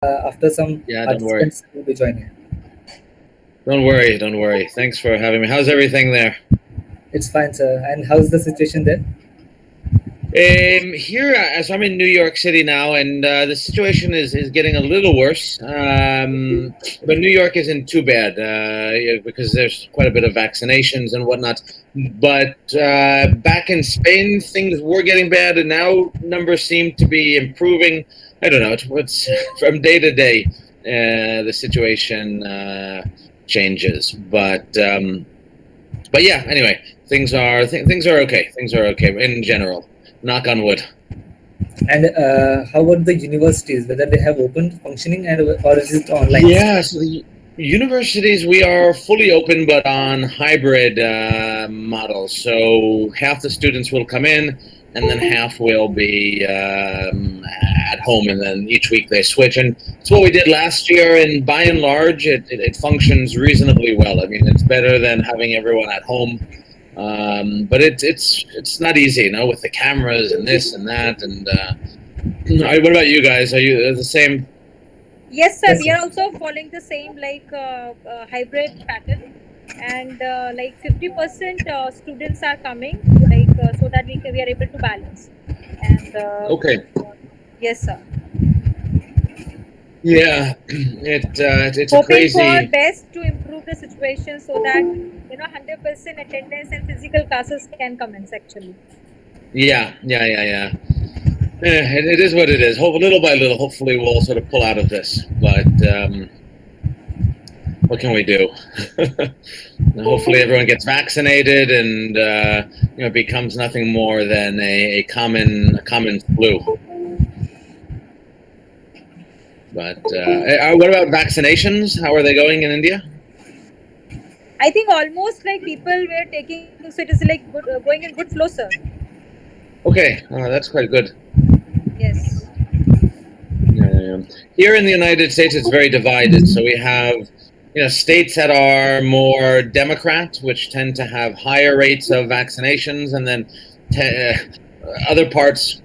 after some Yeah, don't worry. participants will be joining. Don't worry. Don't worry. Thanks for having me. How's everything there? It's fine, sir. And how's the situation there? Here, so I'm in New York City now, and the situation is getting a little worse. But New York isn't too bad because there's quite a bit of vaccinations and whatnot. But back in Spain, things were getting bad, and now numbers seem to be improving. I don't know. It's from day to day, the situation changes. But yeah. Anyway, things are okay. Things are okay in general. Knock on wood. And how about the universities? Whether they have opened functioning and or is it online? Yeah, so the universities, we are fully open, but on hybrid models. So half the students will come in, and then half will be at home, and then each week they switch. And it's what we did last year, and by and large, it functions reasonably well. I mean, it's better than having everyone at home. But it's not easy, with the cameras and this and that. And what about you guys? Are you the same? Yes, sir. Yes, We sir. are also following the same hybrid pattern, and 50% students are coming, so that we are able to balance. And Okay. yes, sir. Yeah, it's a Hoping for crazy. best to improve the situation so that 100% attendance and physical classes can commence actually. Yeah. It is what it is. Little by little, hopefully, we'll sort of pull out of this. But what can we do? Hopefully, everyone gets vaccinated, and it becomes nothing more than a common flu. But what about vaccinations? How are they going in India? I think almost like people were taking, so it is like good, going in good flow, sir. Okay, that's quite good. Yes. Here in the United States, it's very divided. So we have, states that are more Democrat, which tend to have higher rates of vaccinations, and then other parts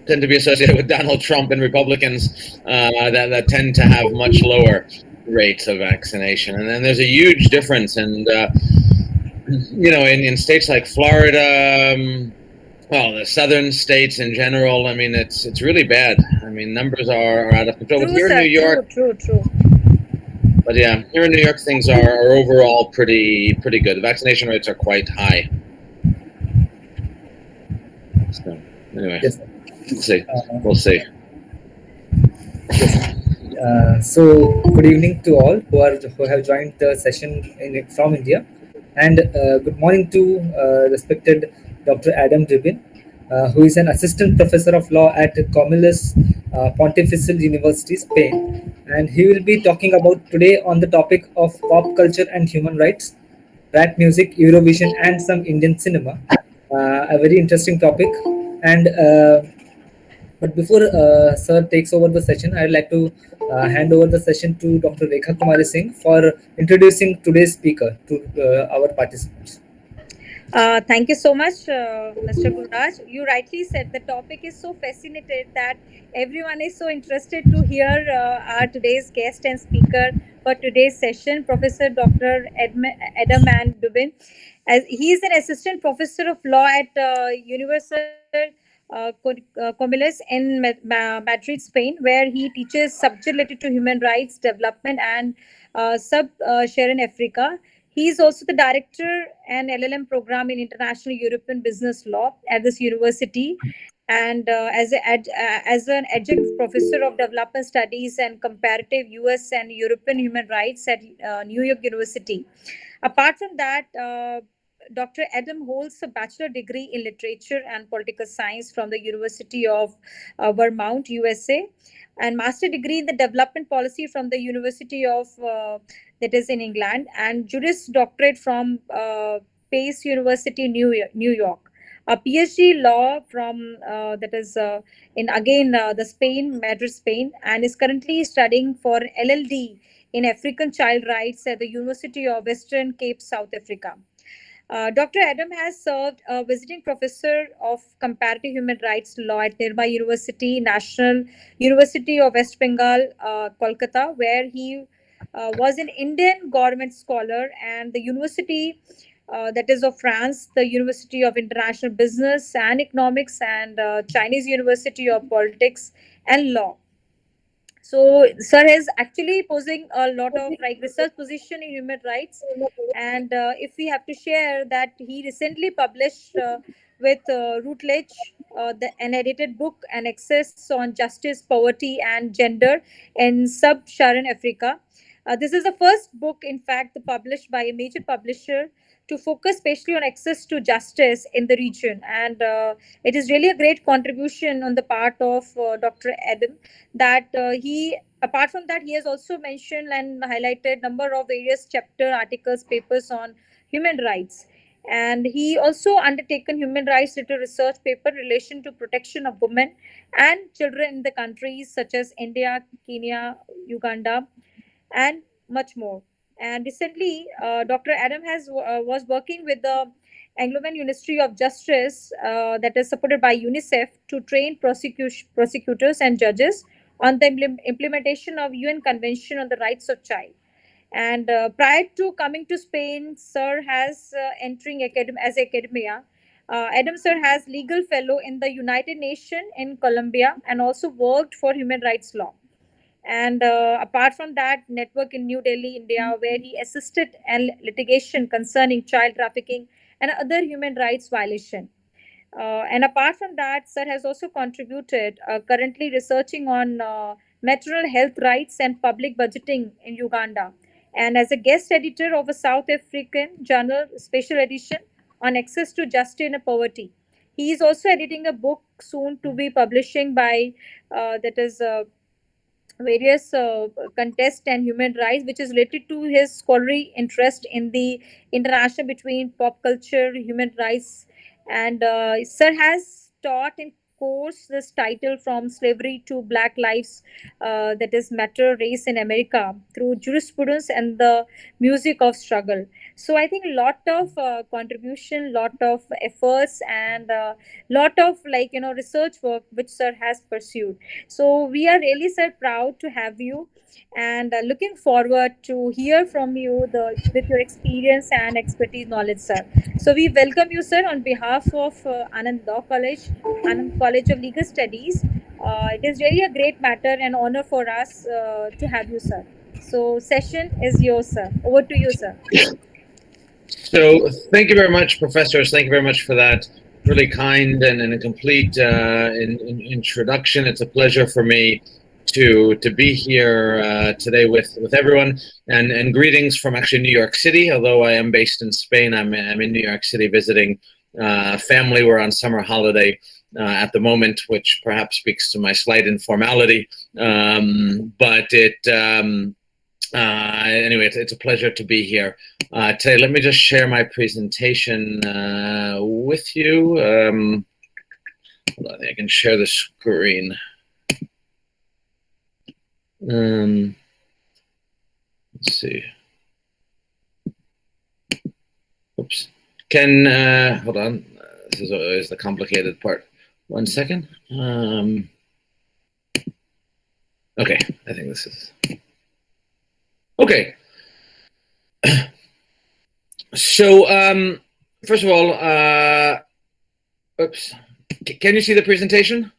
tend to be associated with Donald Trump and Republicans that tend to have much lower rates of vaccination. And then there's a huge difference, and in states like Florida. Well, the southern states in general, I mean, it's really bad. I mean, numbers are out of control. But True, here in New sir. York, True. but yeah, here in New York, things are overall pretty good. The vaccination rates are quite high. So anyway, Yes, sir. we'll see. Uh, We'll see. yes, sir. So, good evening to all who have joined the session from India, and good morning to respected Dr. Adam Dubin, who is an assistant professor of law at Comillas Pontifical University, Spain, and he will be talking about today on the topic of pop culture and human rights, rap music, Eurovision, and some Indian cinema. A very interesting topic, and. But before Sir takes over the session, I'd like to hand over the session to Dr. Rekha Kumari Singh for introducing today's speaker to our participants. Thank you so much, Mr. Gururaj. You rightly said the topic is so fascinated that everyone is so interested to hear our today's guest and speaker for today's session, Professor Dr. Adam and Dubin. As he is an assistant professor of law at Universidad Comillas in Madrid, Spain, where he teaches subject related to human rights development and sub-Saharan Africa. He is also the director and LLM program in International European Business Law at this university, and as an adjunct professor of development studies and comparative U.S. and European human rights at New York University. Apart from that, Dr. Adam holds a bachelor degree in literature and political science from the University of Vermont, USA, and master degree in the development policy from the University of that is in England, and Juris Doctorate from Pace University, New York. A PhD law from that is in again the Spain, Madrid, Spain, and is currently studying for LLD in African child rights at the University of Western Cape, South Africa. Dr. Adam has served a visiting professor of comparative human rights law at nearby University, National University of West Bengal, Kolkata, where he was an Indian government scholar, and the university that is of France, the University of International Business and Economics, and Chinese University of Politics and Law. So sir is actually posing a lot of like research position in human rights, and if we have to share that he recently published with Routledge an edited book, An Access on Justice, Poverty and Gender in Sub-Saharan Africa. This is the first book, in fact, published by a major publisher to focus especially on access to justice in the region, and it is really a great contribution on the part of Dr. Adam, that he apart from that he has also mentioned and highlighted number of various chapter articles papers on human rights, and he also undertaken human rights related research paper in relation to protection of women and children in the countries such as India, Kenya, Uganda, and much more. And recently, Dr. Adam was working with the Angloman Ministry of Justice, that is supported by UNICEF, to train prosecutors and judges on the implementation of UN Convention on the Rights of Child. And prior to coming to Spain, Sir has entering as academia. Adam Sir has legal fellow in the United Nations in Colombia and also worked for human rights law, and apart from that network in New Delhi, India, where he assisted in litigation concerning child trafficking and other human rights violation. And apart from that, sir has also contributed currently researching on maternal health rights and public budgeting in Uganda, and as a guest editor of a South African journal special edition on access to justice and poverty. He is also editing a book soon to be publishing by that is various contests and human rights, which is related to his scholarly interest in the interaction between pop culture, human rights, and sir has taught in course this title from slavery to Black Lives, that is matter, race in America through jurisprudence and the music of struggle. So I think lot of contribution, lot of efforts, and lot of research work which sir has pursued. So we are really, sir, proud to have you, and looking forward to hear from you the with your experience and expertise knowledge, sir. So we welcome you, sir, on behalf of Anand Law College, Anand College of Legal Studies. It is really a great matter and honor for us to have you, sir. So session is yours, sir. Over to you, sir. So thank you very much, professors. Thank you very much for that really kind and a complete introduction. It's a pleasure for me to be here today with everyone, and greetings from actually New York City. Although I am based in Spain, I'm in New York City visiting family. We're on summer holiday at the moment, which perhaps speaks to my slight informality, but anyway, it's a pleasure to be here today. Let me just share my presentation with you. Hold on, I can share the screen. Let's see. Oops. Hold on. This is always the complicated part. 1 second. Okay, I think this is. Okay. So, first of all, oops. Can you see the presentation?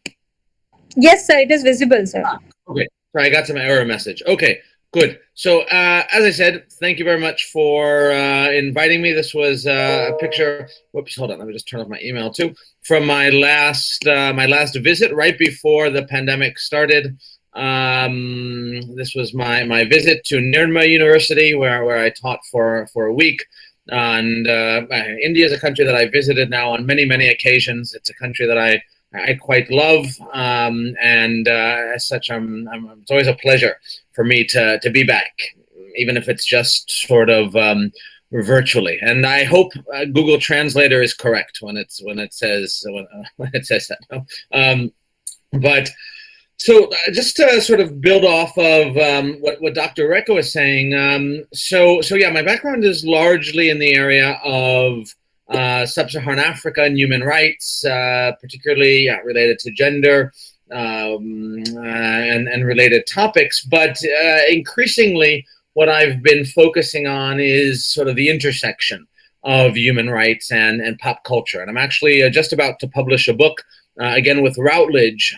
Yes, sir. It is visible, sir. Okay. Sorry, I got some error message. Okay, good. So, as I said, thank you very much for inviting me. This was a picture. Whoops, hold on. Let me just turn off my email too. From my last visit right before the pandemic started. This was my visit to Nirma University, where I taught for a week. And India is a country that I visited now on many occasions. It's a country that I quite love, and as such, it's always a pleasure for me to be back, even if it's just sort of virtually. And I hope Google Translator is correct when it says that. But So just to sort of build off of what Dr. Recco was saying, so yeah, my background is largely in the area of sub-Saharan Africa and human rights, particularly related to gender and related topics. But increasingly, what I've been focusing on is sort of the intersection of human rights and pop culture. And I'm actually just about to publish a book again with Routledge,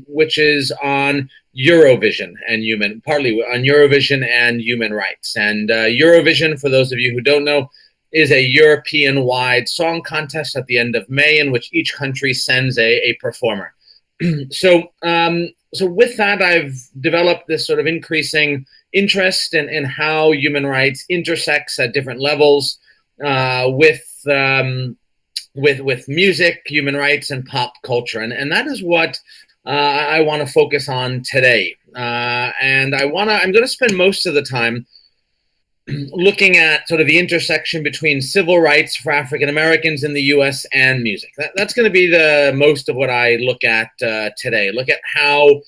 which is on Eurovision and partly on Eurovision and human rights. And Eurovision, for those of you who don't know, is a European-wide song contest at the end of May in which each country sends a performer. So with that, I've developed this sort of increasing interest in how human rights intersects at different levels with music, human rights, and pop culture. And that is what I want to focus on today. And I'm going to spend most of the time looking at sort of the intersection between civil rights for African Americans in the US and music. That's going to be the most of what I look at today. Look at how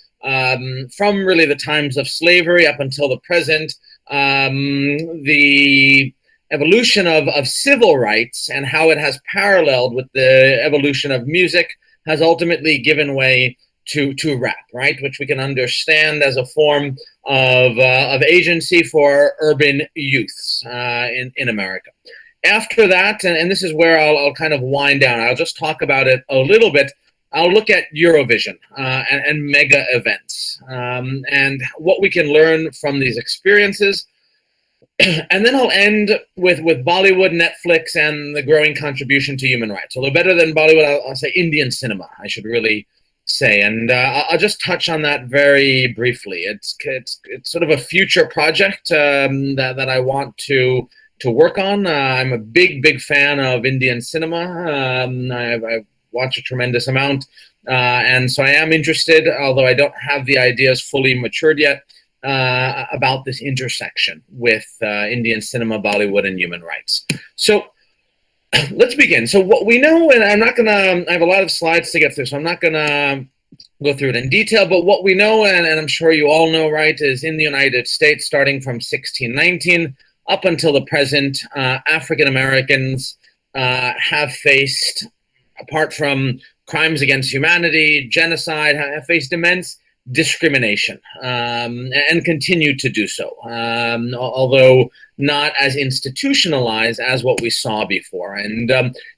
from really the times of slavery up until the present, the evolution of civil rights and how it has paralleled with the evolution of music has ultimately given way to rap, right? Which we can understand as a form of agency for urban youths in America. After that, and this is where I'll kind of wind down, I'll just talk about it a little bit. I'll look at Eurovision and mega events and what we can learn from these experiences. And then I'll end with Bollywood, Netflix, and the growing contribution to human rights. Although better than Bollywood, I'll say Indian cinema, I should really say. And I'll just touch on that very briefly. It's sort of a future project that I want to work on. I'm a big fan of Indian cinema. I've watched a tremendous amount. And so I am interested, although I don't have the ideas fully matured yet, about this intersection with Indian cinema, Bollywood, and human rights. So let's begin. So what we know, and I have a lot of slides to get through, so I'm not going to go through it in detail, but what we know, and I'm sure you all know, right, is in the United States, starting from 1619 up until the present, African Americans have faced, apart from crimes against humanity, genocide, have faced immense discrimination and continue to do so, although not as institutionalized as what we saw before. And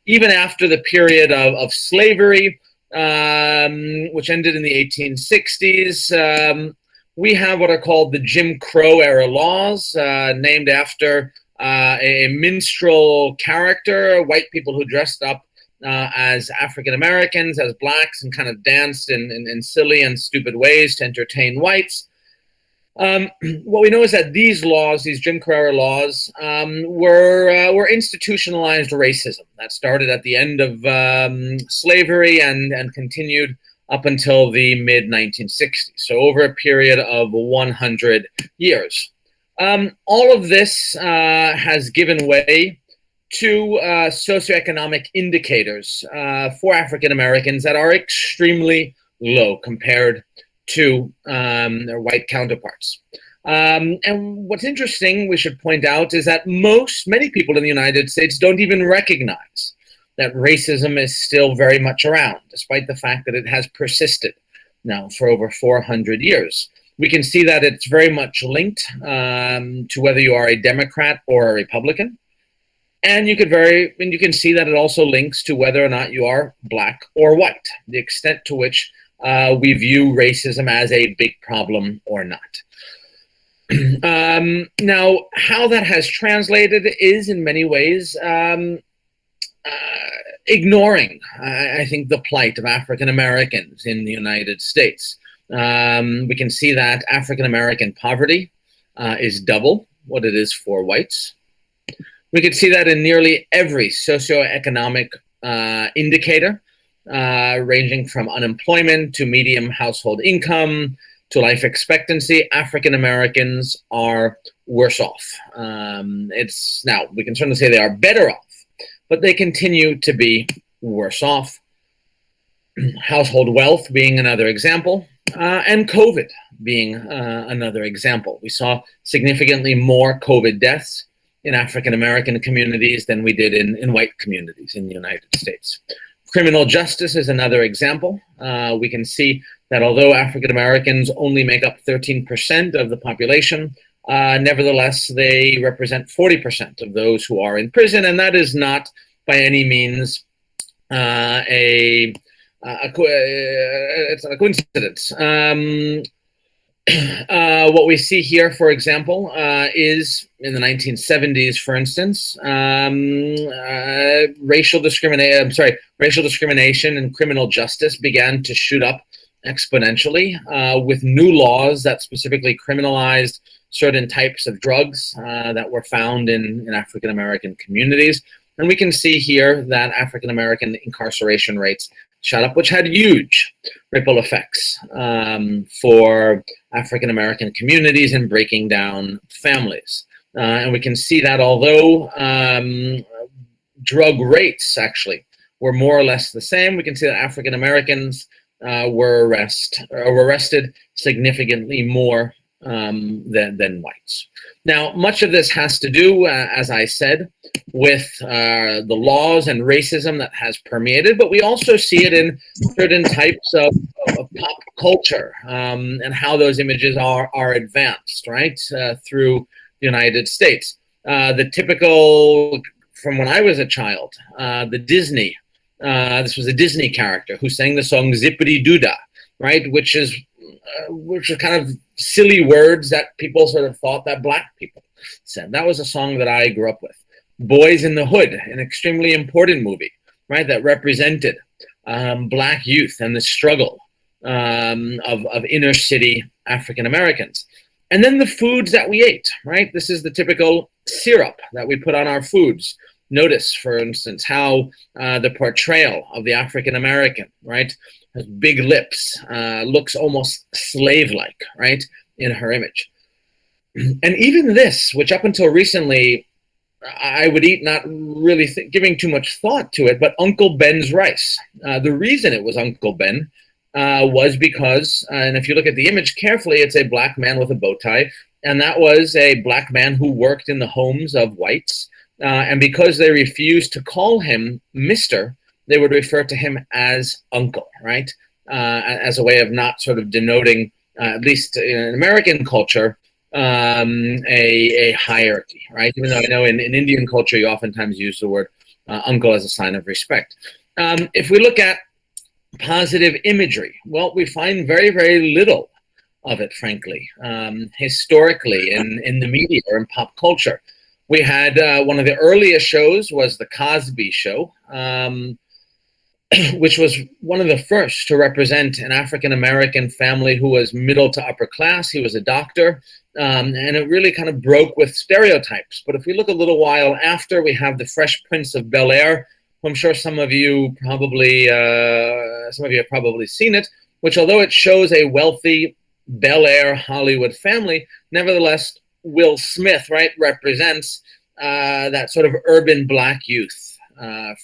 even after the period of slavery, which ended in the 1860s, we have what are called the Jim Crow era laws, named after a minstrel character, white people who dressed up as African Americans, as blacks, and kind of danced in silly and stupid ways to entertain whites. What we know is that these laws, these Jim Crow laws, were institutionalized racism that started at the end of slavery and continued up until the mid-1960s, so over a period of 100 years. All of this has given way to socioeconomic indicators for African Americans that are extremely low compared to their white counterparts. And what's interesting, we should point out, is that many people in the United States don't even recognize that racism is still very much around, despite the fact that it has persisted now for over 400 years. We can see that it's very much linked to whether you are a Democrat or a Republican. And you can see that it also links to whether or not you are black or white, the extent to which we view racism as a big problem or not. Now, how that has translated is in many ways ignoring, I think, the plight of African Americans in the United States. We can see that African American poverty is double what it is for whites. We can see that in nearly every socioeconomic indicator, ranging from unemployment to medium household income to life expectancy. African Americans are worse off. Now, we can certainly say they are better off, but they continue to be worse off. Household wealth being another example. And COVID being another example. We saw significantly more COVID deaths in African American communities than we did in white communities in the United States. Criminal justice is another example. We can see that although African Americans only make up 13% of the population, nevertheless, they represent 40% of those who are in prison, and that is not by any means it's not a coincidence. What we see here, for example, is in the 1970s, for instance, racial discrimination and criminal justice began to shoot up exponentially with new laws that specifically criminalized certain types of drugs that were found in African American communities. And we can see here that African American incarceration rates shot up, which had huge ripple effects for African American communities and breaking down families. And we can see that although drug rates actually were more or less the same, we can see that African Americans were arrested significantly more than whites. Now, much of this has to do, as I said, with the laws and racism that has permeated, but we also see it in certain types of pop culture and how those images are advanced, right, through the United States. The typical, from when I was a child, the Disney, this was a Disney character who sang the song Zippity Doodah, right, which are kind of silly words that people sort of thought that black people said. That was a song that I grew up with. Boys in the Hood, an extremely important movie, right, that represented black youth and the struggle of inner city African Americans. And then the foods that we ate, right? This is the typical syrup that we put on our foods. Notice, for instance, how the portrayal of the African American, right, has big lips, looks almost slave-like, right, in her image. And even this, which up until recently I would eat not really giving too much thought to it, but Uncle Ben's rice. The reason it was Uncle Ben was because, and if you look at the image carefully, it's a black man with a bow tie, and that was a black man who worked in the homes of whites. And because they refused to call him Mr., they would refer to him as Uncle, right? As a way of not sort of denoting, at least in American culture, a hierarchy, right? Even though I know in Indian culture, you oftentimes use the word uncle as a sign of respect. If we look at positive imagery, well, we find very, very little of it, frankly, historically in the media or in pop culture. We had one of the earliest shows was The Cosby Show, which was one of the first to represent an African-American family who was middle to upper class. He was a doctor, and it really kind of broke with stereotypes. But if we look a little while after, we have The Fresh Prince of Bel-Air, who I'm sure some of you have probably seen it, which although it shows a wealthy Bel-Air Hollywood family, nevertheless, Will Smith, right, represents that sort of urban black youth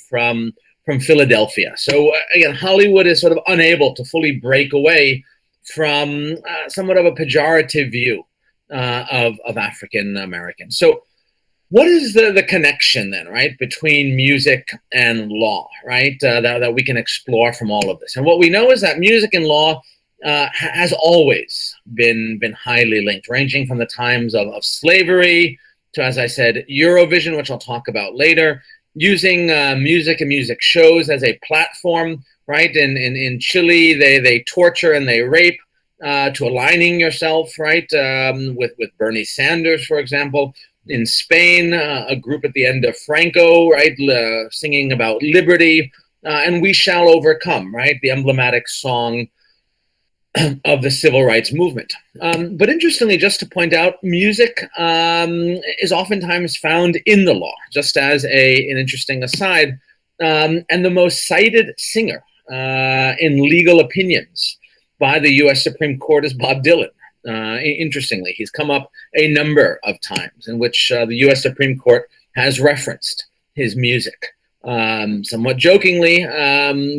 from Philadelphia. So again, Hollywood is sort of unable to fully break away from somewhat of a pejorative view of African Americans. So what is the connection then, right, between music and law, right, that we can explore from all of this? And what we know is that music and law has always been highly linked, ranging from the times of slavery to, as I said, Eurovision, which I'll talk about later, using music and music shows as a platform, right? In Chile, they torture and they rape to aligning yourself, right, with Bernie Sanders, for example. In Spain, a group at the end of Franco, right, singing about liberty, and We Shall Overcome, right, the emblematic song of the civil rights movement. But interestingly, just to point out, music is oftentimes found in the law, just as an interesting aside. And the most cited singer in legal opinions by the U.S. Supreme Court is Bob Dylan. Interestingly, he's come up a number of times in which the U.S. Supreme Court has referenced his music somewhat jokingly,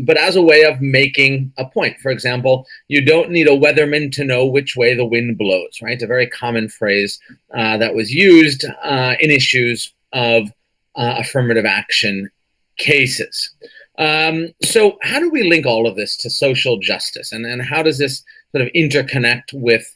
but as a way of making a point. For example, you don't need a weatherman to know which way the wind blows, right? A very common phrase that was used in issues of affirmative action cases. So how do we link all of this to social justice, and how does this sort of interconnect with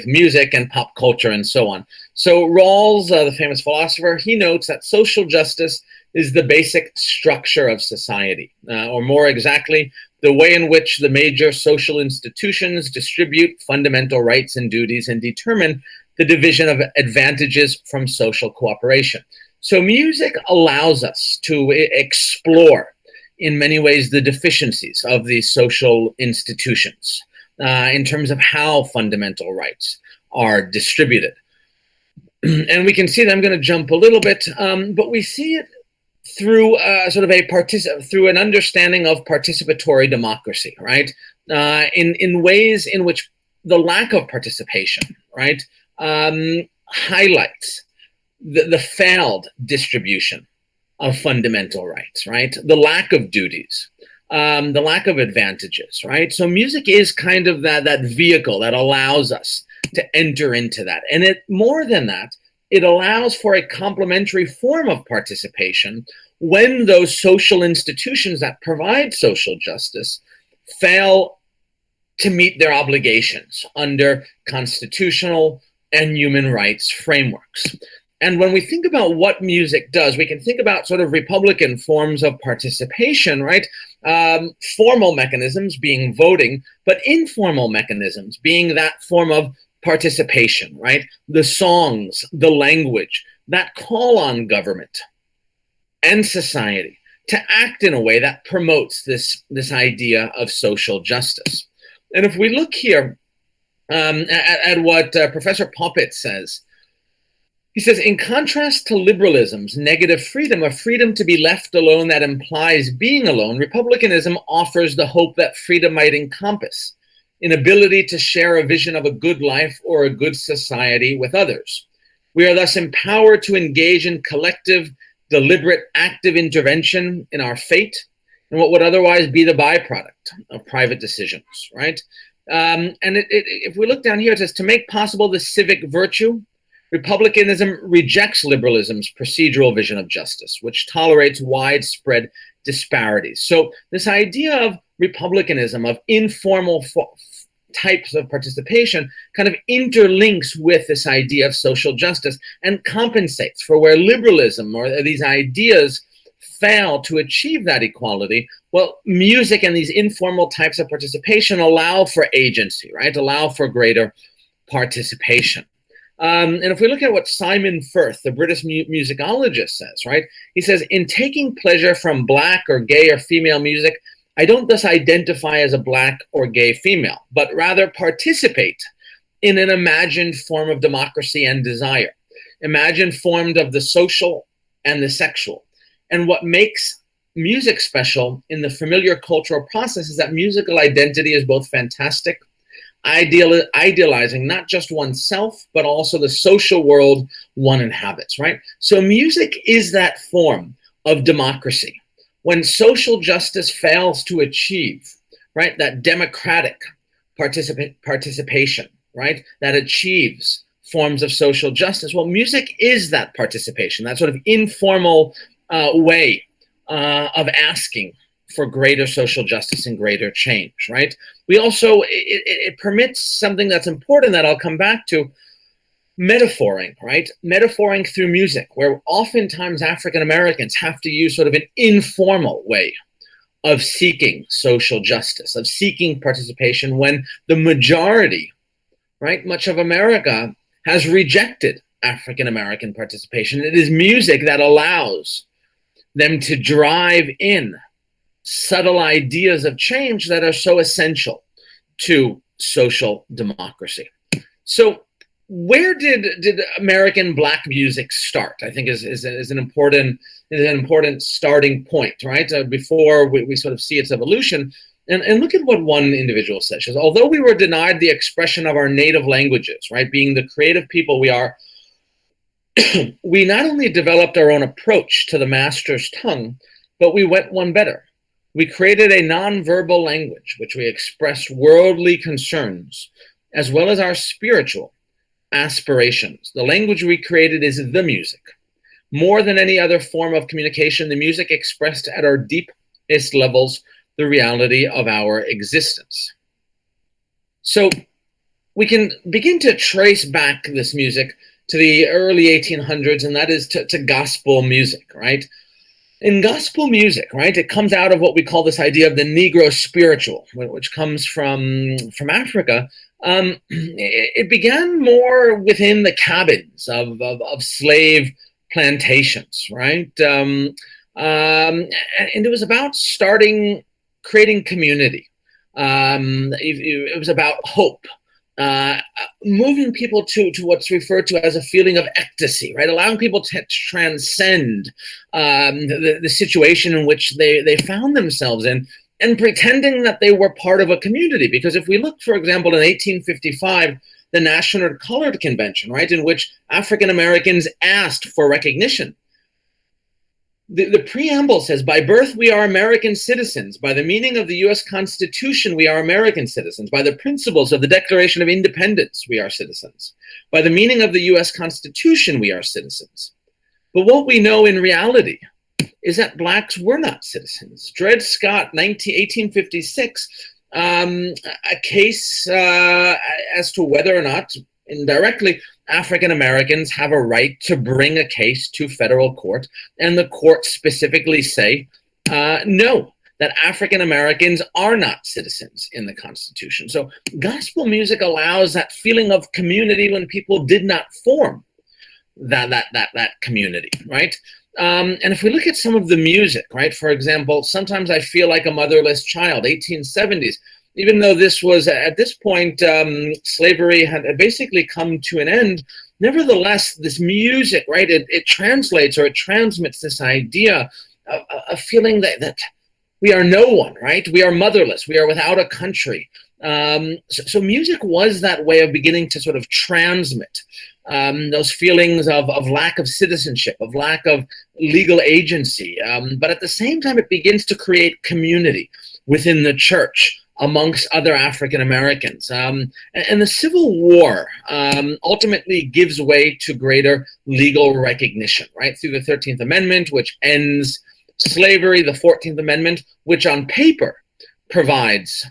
music and pop culture and so on? So Rawls, the famous philosopher, he notes that social justice is the basic structure of society, or more exactly, the way in which the major social institutions distribute fundamental rights and duties and determine the division of advantages from social cooperation. So music allows us to explore, in many ways, the deficiencies of these social institutions in terms of how fundamental rights are distributed. And we can see that, I'm going to jump a little bit, but we see it through sort of through an understanding of participatory democracy, right? In ways in which the lack of participation, right, highlights the failed distribution of fundamental rights, right? The lack of duties, the lack of advantages, right? So music is kind of that vehicle that allows us to enter into that. And it, more than that, it allows for a complementary form of participation when those social institutions that provide social justice fail to meet their obligations under constitutional and human rights frameworks. And when we think about what music does, we can think about sort of Republican forms of participation, right? Formal mechanisms being voting, but informal mechanisms being that form of participation, right? The songs, the language that call on government and society to act in a way that promotes this idea of social justice. And if we look here at what Professor Poppet says, he says, in contrast to liberalism's negative freedom, a freedom to be left alone that implies being alone, republicanism offers the hope that freedom might encompass an ability to share a vision of a good life or a good society with others. We are thus empowered to engage in collective, deliberate, active intervention in our fate and what would otherwise be the byproduct of private decisions, right? And if we look down here, it says, to make possible the civic virtue, republicanism rejects liberalism's procedural vision of justice, which tolerates widespread disparities. So this idea of republicanism, of informal types of participation, kind of interlinks with this idea of social justice and compensates for where liberalism or these ideas fail to achieve that equality. Well, music and these informal types of participation allow for agency, right? Allow for greater participation. And if we look at what Simon Firth, the British musicologist, says, right? He says, in taking pleasure from Black or gay or female music, I don't thus identify as a Black or gay female, but rather participate in an imagined form of democracy and desire, imagined formed of the social and the sexual. And what makes music special in the familiar cultural process is that musical identity is both fantastic, idealizing not just oneself, but also the social world one inhabits, right? So music is that form of democracy. When social justice fails to achieve, right, that democratic participation, right, that achieves forms of social justice, well, music is that participation, that sort of informal way of asking for greater social justice and greater change, right? We also, it permits something that's important that I'll come back to, metaphoring, right? Metaphoring through music, where oftentimes African Americans have to use sort of an informal way of seeking social justice, of seeking participation when the majority, right, much of America has rejected African American participation. It is music that allows them to drive in subtle ideas of change that are so essential to social democracy. So where did American Black music start? I think is an important starting point, right? Before we sort of see its evolution. And look at what one individual says. She says, although we were denied the expression of our native languages, right, being the creative people we are, we not only developed our own approach to the master's tongue, but we went one better. We created a nonverbal language which we express worldly concerns as well as our spiritual aspirations. The language we created is the music. More than any other form of communication, the music expressed at our deepest levels the reality of our existence. So we can begin to trace back this music to the early 1800s, and that is to gospel music, right? In gospel music, right, it comes out of what we call this idea of the Negro spiritual, which comes from Africa. It began more within the cabins of slave plantations, right? And it was about creating community. It was about hope. Moving people to what's referred to as a feeling of ecstasy, right? Allowing people to transcend the situation in which they found themselves in, and pretending that they were part of a community. Because if we look, for example, in 1855, the National Colored Convention, right, in which African Americans asked for recognition, the preamble says, by birth, we are American citizens. By the meaning of the U.S. Constitution, we are American citizens. By the principles of the Declaration of Independence, we are citizens. By the meaning of the U.S. Constitution, we are citizens. But what we know in reality is that blacks were not citizens. Dred Scott, 1856, a case as to whether or not, indirectly, African Americans have a right to bring a case to federal court, and the court specifically say, no, that African Americans are not citizens in the Constitution. So gospel music allows that feeling of community when people did not form that community, right? And if we look at some of the music, right, for example, Sometimes I Feel Like a Motherless Child, 1870s, even though this was, at this point, slavery had basically come to an end, nevertheless, this music, right, it translates or it transmits this idea of a feeling that we are no one, right? We are motherless. We are without a country. So music was that way of beginning to sort of transmit those feelings of lack of citizenship, of lack of legal agency. But at the same time, it begins to create community within the church amongst other African Americans. And the Civil War ultimately gives way to greater legal recognition, right? Through the 13th Amendment, which ends slavery, the 14th Amendment, which on paper provides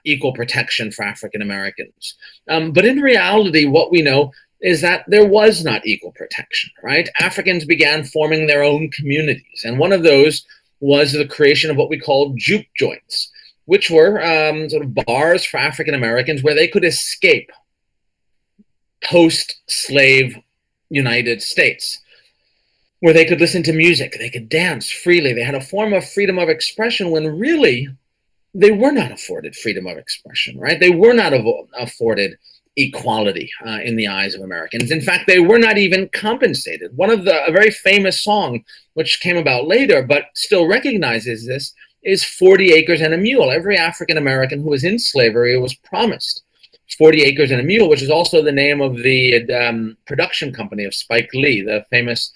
equal protection for African Americans. But in reality, what we know is that there was not equal protection, right? Africans began forming their own communities. And one of those was the creation of what we call juke joints, which were sort of bars for African Americans where they could escape post-slave United States, where they could listen to music, they could dance freely, they had a form of freedom of expression when really they were not afforded freedom of expression, right? They were not afforded equality in the eyes of Americans. In fact, they were not even compensated. A very famous song, which came about later, but still recognizes this, is 40 Acres and a Mule. Every African American who was in slavery was promised 40 Acres and a Mule, which is also the name of the production company of Spike Lee, the famous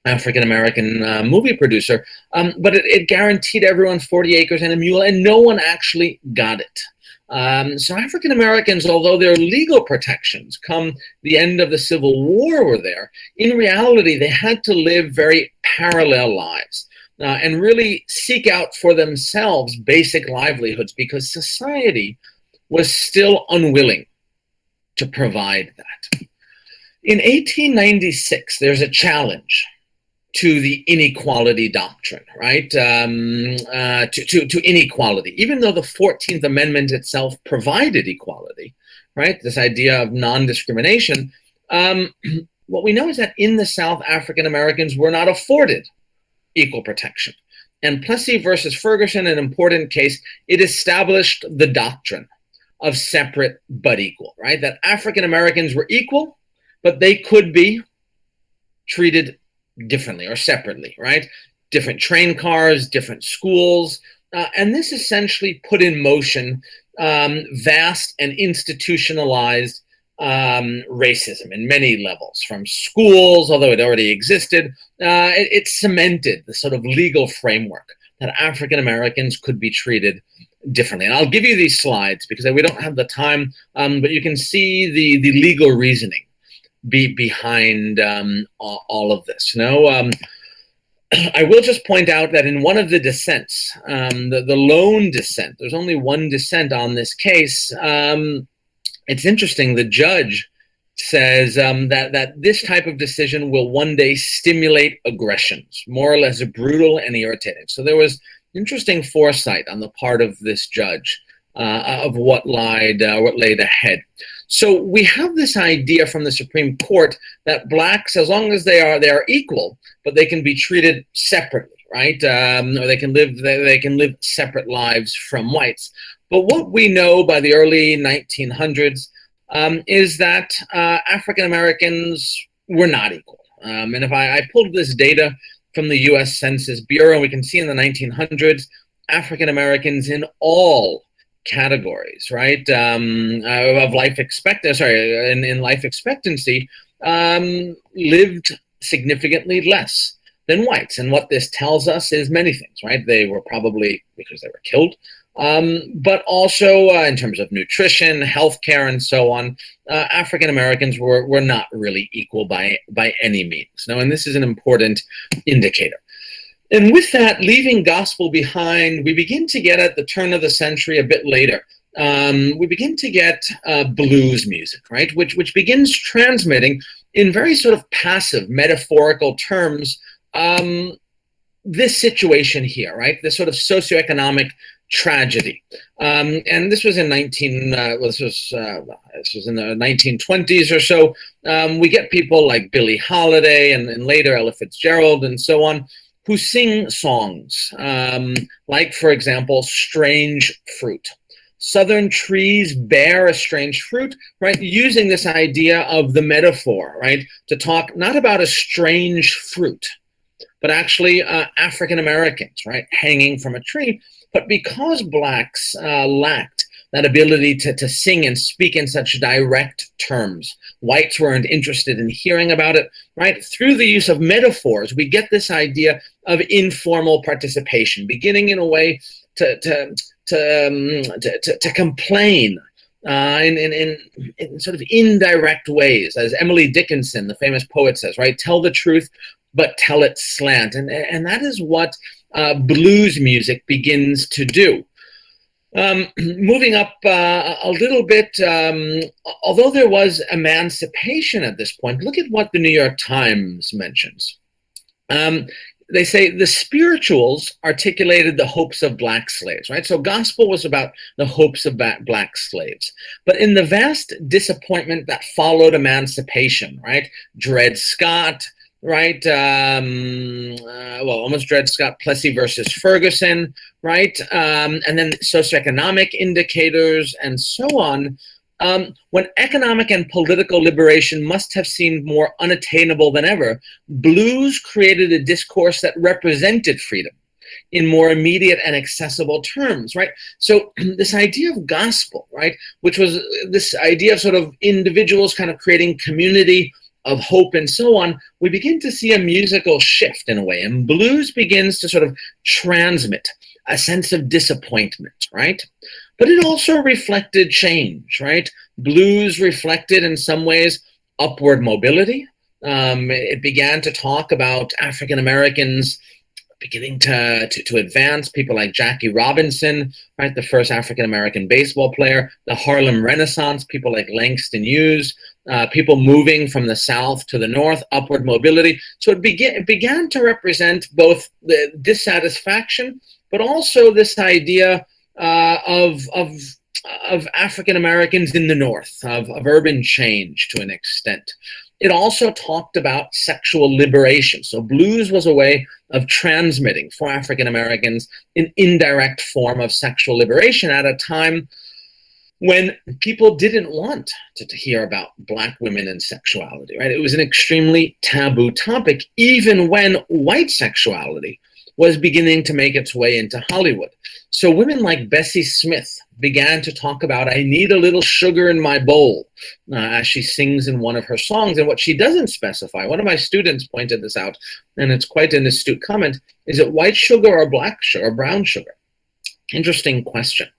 African American movie producer. But it guaranteed everyone 40 acres and a mule, and no one actually got it. So African Americans, although their legal protections come the end of the Civil War were there, in reality, they had to live very parallel lives and really seek out for themselves basic livelihoods because society was still unwilling to provide that. In 1896, there's a challenge to the inequality doctrine, right? To inequality, even though the 14th Amendment itself provided equality, right? This idea of non-discrimination. What we know is that in the South, African Americans were not afforded equal protection. And Plessy versus Ferguson, an important case, it established the doctrine of separate but equal, right? That African Americans were equal, but they could be treated differently or separately, right? Different train cars, different schools. And this essentially put in motion vast and institutionalized racism in many levels, from schools, although it already existed. It cemented the sort of legal framework that African Americans could be treated differently. And I'll give you these slides because we don't have the time, but you can see the legal reasoning behind all of this. I will just point out that in one of the dissents, the lone dissent, there's only one dissent on this case. It's interesting. The judge says that this type of decision will one day stimulate aggressions, more or less brutal and irritating. So there was interesting foresight on the part of this judge of what laid ahead. So we have this idea from the Supreme Court that blacks, as long as they are equal, but they can be treated separately, right? Or they can live separate lives from whites. But what we know by the early 1900s is that African Americans were not equal. And if I pulled this data from the U.S. Census Bureau, we can see in the 1900s, African Americans in all categories, right, of life expectancy, in life expectancy, lived significantly less than whites. And what this tells us is many things, right? They were probably because they were killed, but also in terms of nutrition, healthcare, and so on, African Americans were not really equal by any means. Now, and this is an important indicator. And with that, leaving gospel behind, we begin to get at the turn of the century, a bit later, we begin to get blues music, right, which begins transmitting in very sort of passive, metaphorical terms this situation here, right, this sort of socioeconomic tragedy. And this was in this was in the 1920s or so. We get people like Billie Holiday and later Ella Fitzgerald and so on, who sing songs like, for example, Strange Fruit. Southern trees bear a strange fruit, right? Using this idea of the metaphor, right? To talk not about a strange fruit, but actually African Americans, right? Hanging from a tree. But because blacks lacked that ability to sing and speak in such direct terms, whites weren't interested in hearing about it, right? Through the use of metaphors, we get this idea of informal participation, beginning in a way to complain in sort of indirect ways, as Emily Dickinson, the famous poet, says, right? Tell the truth, but tell it slant. And that is what blues music begins to do. Moving up a little bit, although there was emancipation at this point, look at what the New York Times mentions. They say the spirituals articulated the hopes of black slaves, right? So gospel was about the hopes of black slaves. But in the vast disappointment that followed emancipation, right? Dred Scott, right? Almost Dred Scott, Plessy versus Ferguson, right? And then socioeconomic indicators and so on. When economic and political liberation must have seemed more unattainable than ever, blues created a discourse that represented freedom in more immediate and accessible terms, right? So this idea of gospel, right, which was this idea of sort of individuals kind of creating community of hope and so on, we begin to see a musical shift in a way, and blues begins to sort of transmit a sense of disappointment, right? But it also reflected change, right? Blues reflected in some ways upward mobility. It began to talk about African Americans beginning to advance, people like Jackie Robinson, right, the first African American baseball player, the Harlem Renaissance, people like Langston Hughes, people moving from the South to the North, upward mobility. So it began to represent both the dissatisfaction, but also this idea of African Americans in the North, of urban change to an extent. It also talked about sexual liberation. So blues was a way of transmitting for African Americans an indirect form of sexual liberation at a time when people didn't want to hear about black women and sexuality, right? It was an extremely taboo topic, even when white sexuality was beginning to make its way into Hollywood. So women like Bessie Smith began to talk about, I need a little sugar in my bowl, as she sings in one of her songs. And what she doesn't specify, one of my students pointed this out, and it's quite an astute comment, is it white sugar or black sugar or brown sugar? Interesting question.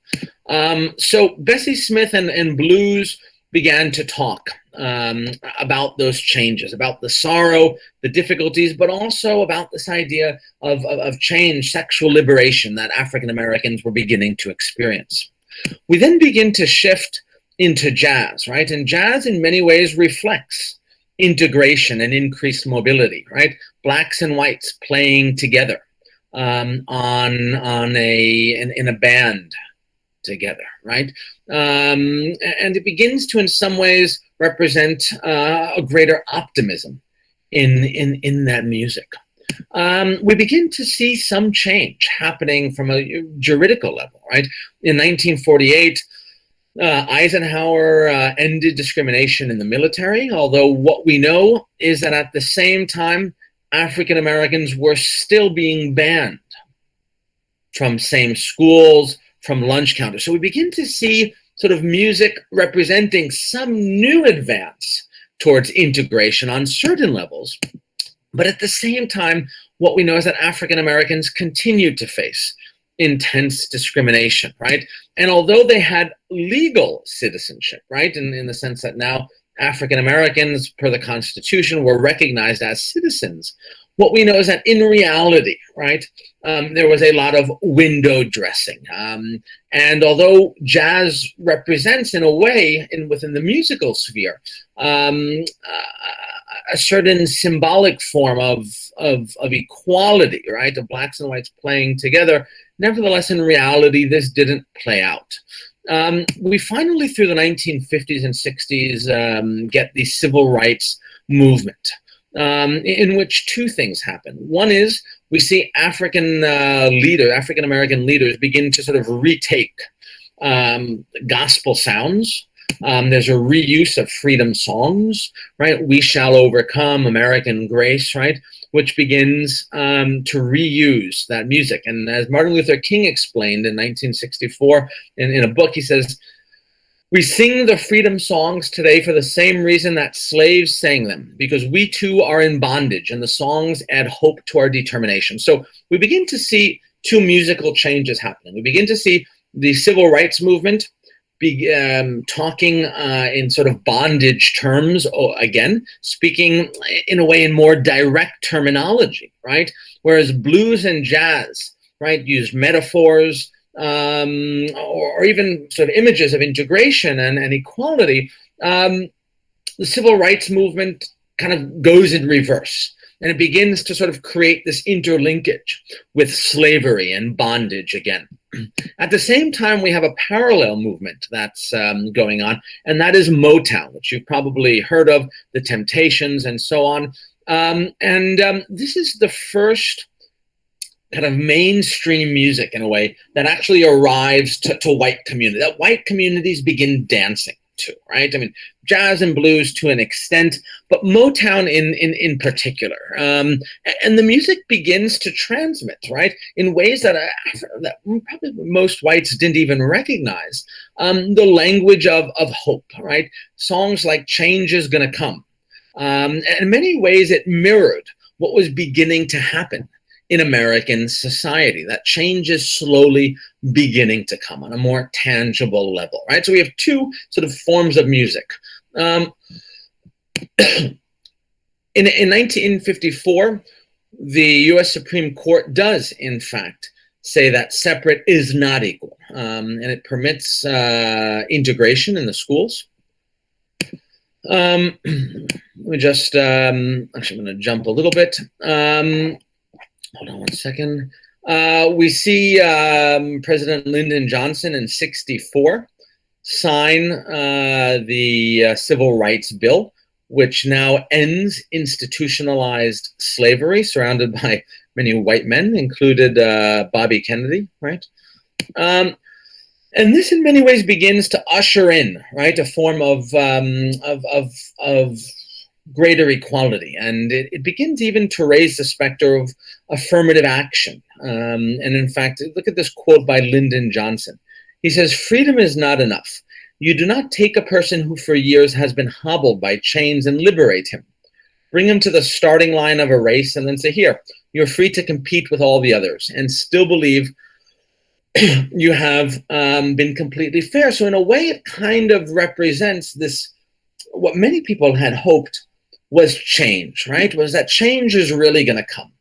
So Bessie Smith and blues began to talk about those changes, about the sorrow, the difficulties, but also about this idea of change, sexual liberation that African Americans were beginning to experience. We then begin to shift into jazz, right? And jazz in many ways reflects integration and increased mobility, right? Blacks and whites playing together in a band together, right? And it begins to, in some ways, represent a greater optimism in that music. We begin to see some change happening from a juridical level, right? In 1948, Eisenhower ended discrimination in the military, although what we know is that at the same time, African Americans were still being banned from same schools, from lunch counters. So we begin to see sort of music representing some new advance towards integration on certain levels. But at the same time, what we know is that African Americans continued to face intense discrimination, right? And although they had legal citizenship, right, in the sense that now African Americans, per the Constitution, were recognized as citizens, what we know is that in reality, right, there was a lot of window dressing. And although jazz represents, in a way, within the musical sphere, a certain symbolic form of equality, right, of blacks and whites playing together, nevertheless, in reality, this didn't play out. We finally, through the 1950s and 60s, get the civil rights movement, in which two things happen. One is we see African American leaders begin to sort of retake gospel sounds. There's a reuse of freedom songs, right? We Shall Overcome, American Grace, right? Which begins to reuse that music. And as Martin Luther King explained in 1964 in a book, he says, we sing the freedom songs today for the same reason that slaves sang them, because we too are in bondage, and the songs add hope to our determination. So we begin to see two musical changes happening. We begin to see the civil rights movement talking in sort of bondage terms, again, speaking in a way in more direct terminology, right? Whereas blues and jazz, right, use metaphors, or even sort of images of integration and equality. The civil rights movement kind of goes in reverse, and it begins to sort of create this interlinkage with slavery and bondage again. At the same time, we have a parallel movement that's going on, and that is Motown, which you've probably heard of, the Temptations and so on. This is the first kind of mainstream music, in a way, that actually arrives to white community, that white communities begin dancing to, right? I mean, jazz and blues to an extent, but Motown in particular. And the music begins to transmit, right, in ways that probably most whites didn't even recognize. The language of hope, right? Songs like Change is Gonna Come. And in many ways, it mirrored what was beginning to happen in American society. That change is slowly beginning to come on a more tangible level, right? So we have two sort of forms of music. In 1954, the U.S. Supreme Court does, in fact, say that separate is not equal, and it permits integration in the schools. Let me just, actually, I'm going to jump a little bit. Hold on one second. We see President Lyndon Johnson in '64 sign the Civil Rights Bill, which now ends institutionalized slavery, surrounded by many white men, included Bobby Kennedy, right? And this, in many ways, begins to usher in, right, a form of greater equality. And it begins even to raise the specter of affirmative action. And in fact, look at this quote by Lyndon Johnson. He says, "Freedom is not enough. You do not take a person who for years has been hobbled by chains and liberate him. Bring him to the starting line of a race and then say, here, you're free to compete with all the others and still believe you have been completely fair." So in a way, it kind of represents this, what many people had hoped was change, right? Was that change is really going to come.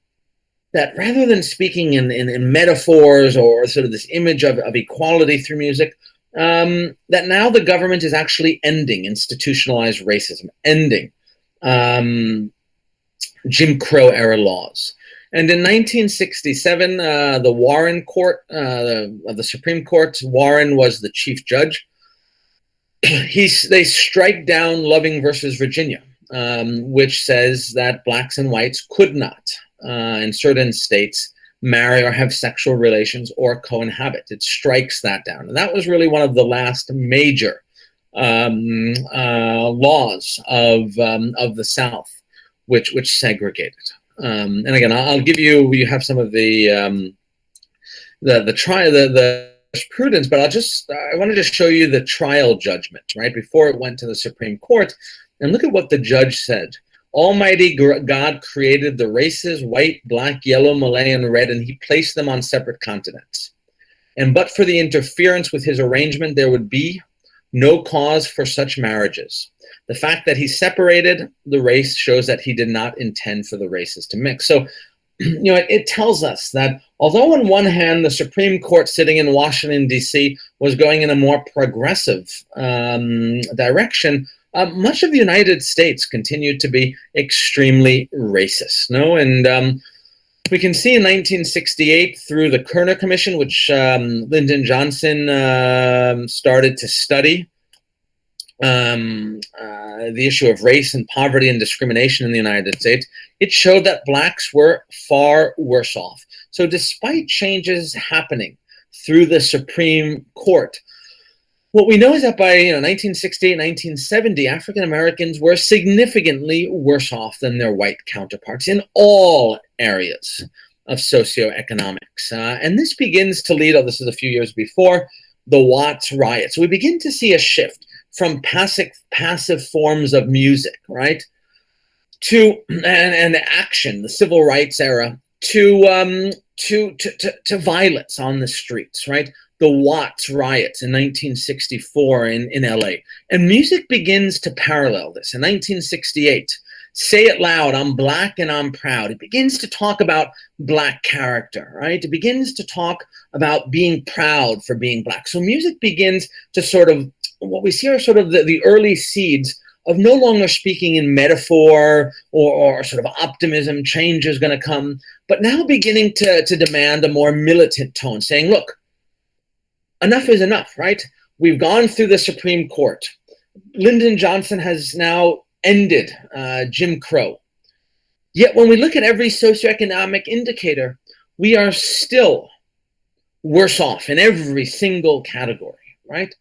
That rather than speaking in metaphors or sort of this image of equality through music, that now the government is actually ending institutionalized racism, ending Jim Crow era laws. And in 1967, the Warren Court of the Supreme Court, Warren was the chief judge. They strike down Loving versus Virginia, which says that blacks and whites could not, in certain states, marry or have sexual relations or cohabit. It strikes that down. And that was really one of the last major laws of the South, which segregated. And again, I'll give you have some of the jurisprudence, but I wanted to show you the trial judgment, right, before it went to the Supreme Court. And look at what the judge said. Almighty God created the races, white, black, yellow, Malay, and red, and he placed them on separate continents. And but for the interference with his arrangement, there would be no cause for such marriages. The fact that he separated the race shows that he did not intend for the races to mix. So, it tells us that although on one hand, the Supreme Court sitting in Washington, D.C. was going in a more progressive direction, much of the United States continued to be extremely racist. And we can see in 1968 through the Kerner Commission, which Lyndon Johnson started to study the issue of race and poverty and discrimination in the United States, it showed that blacks were far worse off. So despite changes happening through the Supreme Court, what we know is that by 1968, 1970, African Americans were significantly worse off than their white counterparts in all areas of socioeconomics. And this begins to lead, this is a few years before, the Watts riots. So we begin to see a shift from passive forms of music, right, to and action, the civil rights era, to violence on the streets, right? The Watts riots in 1964 in LA. And music begins to parallel this. In 1968, Say It Loud, I'm Black and I'm Proud. It begins to talk about Black character, right? It begins to talk about being proud for being Black. So music begins to sort of, what we see are sort of the early seeds of no longer speaking in metaphor or sort of optimism, change is going to come, but now beginning to demand a more militant tone, saying, look, enough is enough, right? We've gone through the Supreme Court. Lyndon Johnson has now ended Jim Crow. Yet when we look at every socioeconomic indicator, we are still worse off in every single category, right?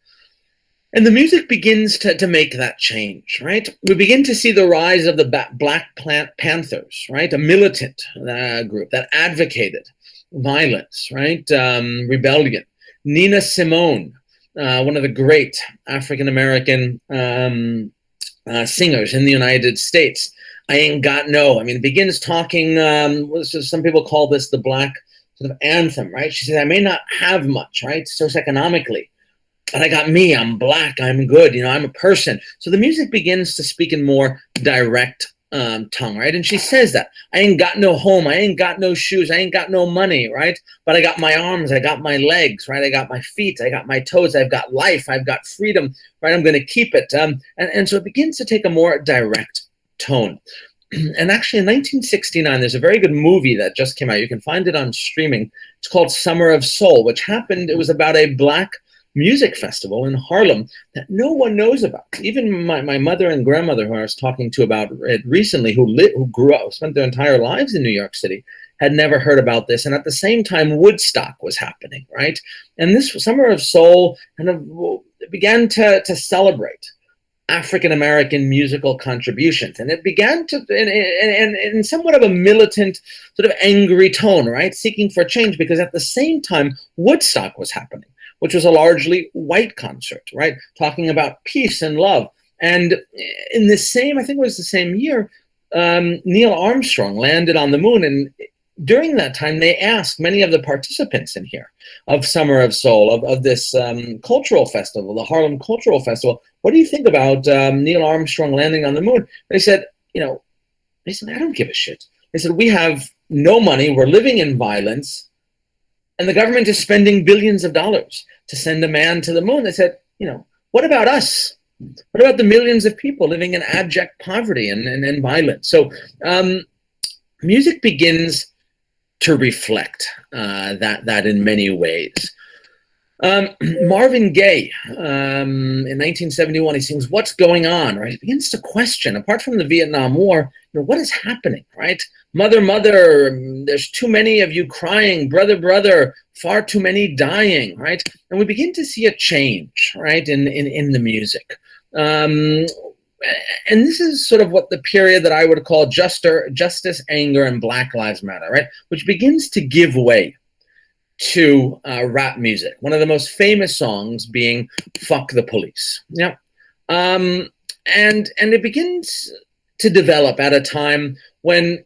And the music begins to make that change, right? We begin to see the rise of the Black Panthers, right? A militant group that advocated violence, right? Rebellion. Nina Simone, one of the great African-American singers in the United States. I ain't got no. I mean, begins talking, some people call this the Black sort of anthem, right? She says, I may not have much, right, socioeconomically, but I got me, I'm Black, I'm good, I'm a person. So the music begins to speak in more direct tongue, right? And she says that, I ain't got no home, I ain't got no shoes, I ain't got no money, right? But I got my arms, I got my legs, right? I got my feet, I got my toes, I've got life, I've got freedom, right? I'm going to keep it. And so it begins to take a more direct tone. And actually in 1969, there's a very good movie that just came out. You can find it on streaming. It's called Summer of Soul, which happened, it was about a Black music festival in Harlem that no one knows about. Even my mother and grandmother, who I was talking to about it recently, who grew up, spent their entire lives in New York City, had never heard about this. And at the same time, Woodstock was happening, right? And this Summer of Soul kind of began to celebrate African-American musical contributions. And it began to, in somewhat of a militant, sort of angry tone, right? Seeking for change, because at the same time, Woodstock was happening, which was a largely white concert, right? Talking about peace and love. And in the same, I think it was the same year, Neil Armstrong landed on the moon. And during that time, they asked many of the participants in here of Summer of Soul, of this cultural festival, the Harlem Cultural Festival, what do you think about Neil Armstrong landing on the moon? They said, I don't give a shit. They said, we have no money, we're living in violence, and the government is spending billions of dollars to send a man to the moon. They said, what about us? What about the millions of people living in abject poverty and violence? So music begins to reflect that in many ways. Marvin Gaye, in 1971, he sings "What's Going On," right? He begins to question, apart from the Vietnam War, what is happening, right? Mother, mother, there's too many of you crying. Brother, brother, far too many dying, right? And we begin to see a change, right, in the music. And this is sort of what the period that I would call justice, anger, and Black Lives Matter, right? Which begins to give way to rap music. One of the most famous songs being "Fuck the Police." Yeah. And it begins to develop at a time when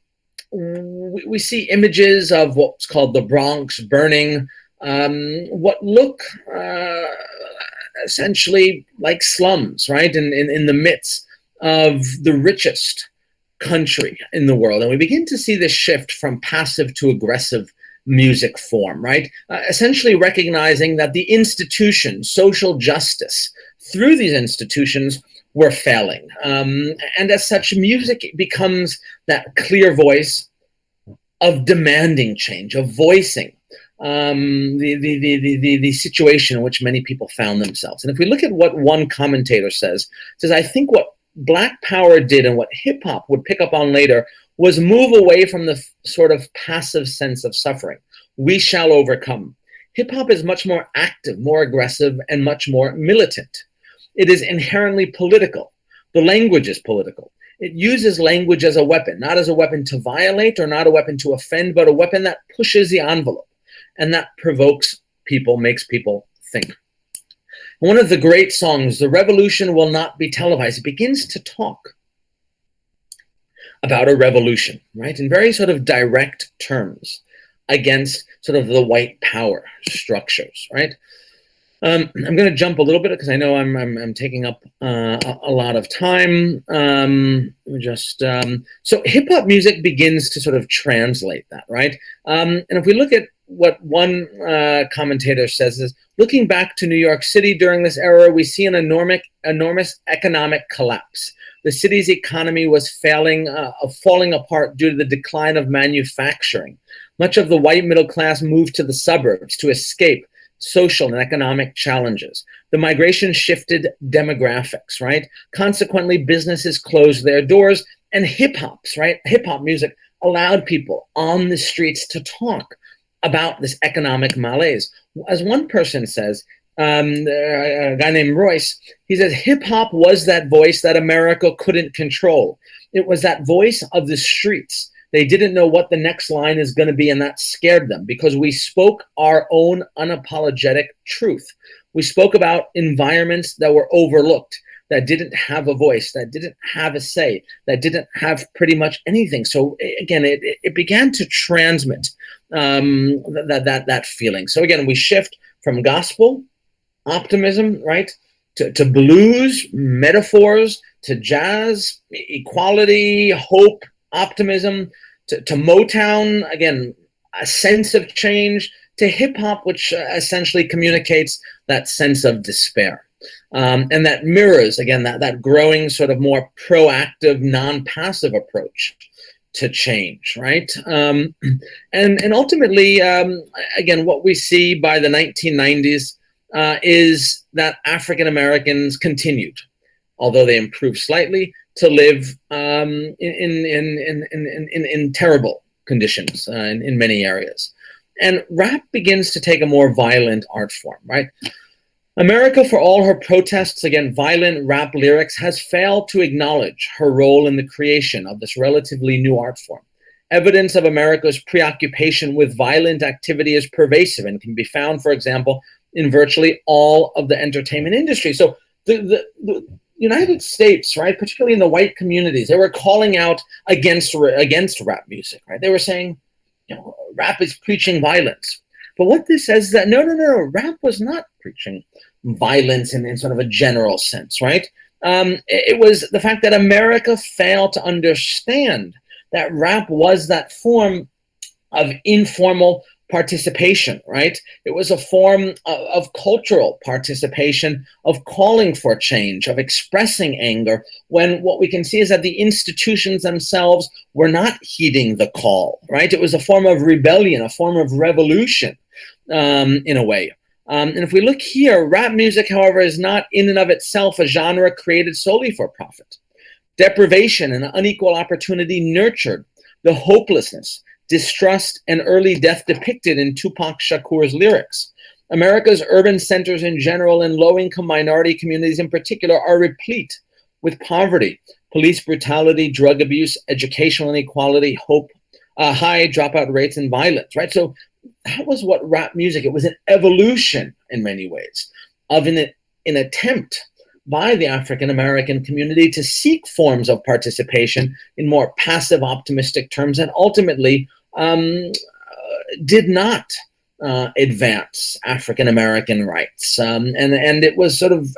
we see images of what's called the Bronx burning, what look essentially like slums, right? In the midst of the richest country in the world. And we begin to see this shift from passive to aggressive music form, right? Essentially recognizing that the institutions, social justice, through these institutions, were failing. And as such, music becomes that clear voice of demanding change, of voicing the situation in which many people found themselves. And if we look at what one commentator says, I think what Black Power did and what hip hop would pick up on later was move away from the sort of passive sense of suffering. We shall overcome. Hip hop is much more active, more aggressive, and much more militant. It is inherently political. The language is political. It uses language as a weapon, not as a weapon to violate or not a weapon to offend, but a weapon that pushes the envelope and that provokes people, makes people think. One of the great songs, "The Revolution Will Not Be Televised," it begins to talk about a revolution, right? In very sort of direct terms against sort of the white power structures, right? I'm going to jump a little bit because I know I'm taking up a lot of time. So hip hop music begins to sort of translate that, right? And if we look at what one commentator says is, looking back to New York City during this era, we see an enormous economic collapse. The city's economy was falling apart due to the decline of manufacturing. Much of the white middle class moved to the suburbs to escape social and economic challenges. The migration shifted demographics, right? Consequently, businesses closed their doors, and hip-hops, right? Hip-hop music allowed people on the streets to talk about this economic malaise. As one person says, a guy named Royce, he says, hip-hop was that voice that America couldn't control. It was that voice of the streets. They didn't know what the next line is going to be, and that scared them because we spoke our own unapologetic truth. We spoke about environments that were overlooked, that didn't have a voice, that didn't have a say, that didn't have pretty much anything. So again, it began to transmit that feeling. So again, we shift from gospel, optimism, right, to blues, metaphors, to jazz, equality, hope, optimism, to Motown, again, a sense of change, to hip hop, which essentially communicates that sense of despair. And that mirrors, again, that growing sort of more proactive, non-passive approach to change, right? And ultimately, again, what we see by the 1990s is that African Americans continued, although they improved slightly, to live in terrible conditions in many areas. And rap begins to take a more violent art form, right? America, for all her protests against violent rap lyrics, has failed to acknowledge her role in the creation of this relatively new art form. Evidence of America's preoccupation with violent activity is pervasive and can be found, for example, in virtually all of the entertainment industry. So the United States, right, particularly in the white communities, they were calling out against rap music, right? They were saying, rap is preaching violence. But what this says is that no, rap was not preaching violence in sort of a general sense, right? It was the fact that America failed to understand that rap was that form of informal participation, right? It was a form of cultural participation, of calling for change, of expressing anger, when what we can see is that the institutions themselves were not heeding the call, right? It was a form of rebellion, a form of revolution, in a way. And if we look here, rap music, however, is not in and of itself a genre created solely for profit. Deprivation and unequal opportunity nurtured the hopelessness, distrust, and early death depicted in Tupac Shakur's lyrics. America's urban centers in general and low-income minority communities in particular are replete with poverty, police brutality, drug abuse, educational inequality, high dropout rates, and violence, right? So that was what rap music, it was an evolution in many ways of an attempt by the African American community to seek forms of participation in more passive, optimistic terms, and ultimately did not advance African American rights. And it was sort of,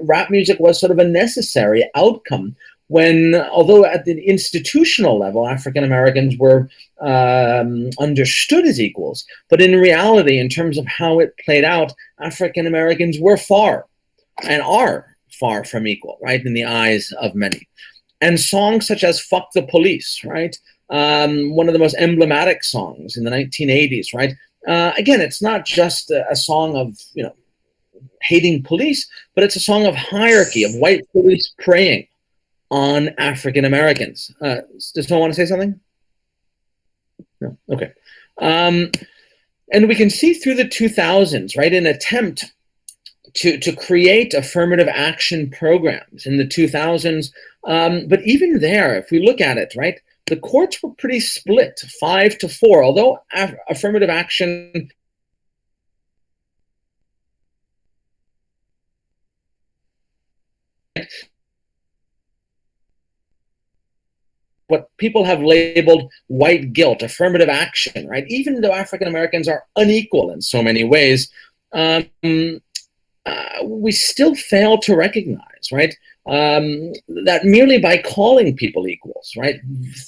rap music was sort of a necessary outcome when, although at the institutional level, African Americans were understood as equals, but in reality, in terms of how it played out, African Americans were far and are far from equal, right, in the eyes of many. And songs such as Fuck the Police, right, one of the most emblematic songs in the 1980s, right, again, it's not just a song of, hating police, but it's a song of hierarchy, of white police preying on African Americans. Does someone want to say something? No? Okay. And we can see through the 2000s, right, an attempt to create affirmative action programs in the 2000s. But even there, if we look at it, right, the courts were pretty split, 5-4, although affirmative action what people have labeled white guilt, affirmative action, right? Even though African Americans are unequal in so many ways, we still fail to recognize, right, that merely by calling people equals, right,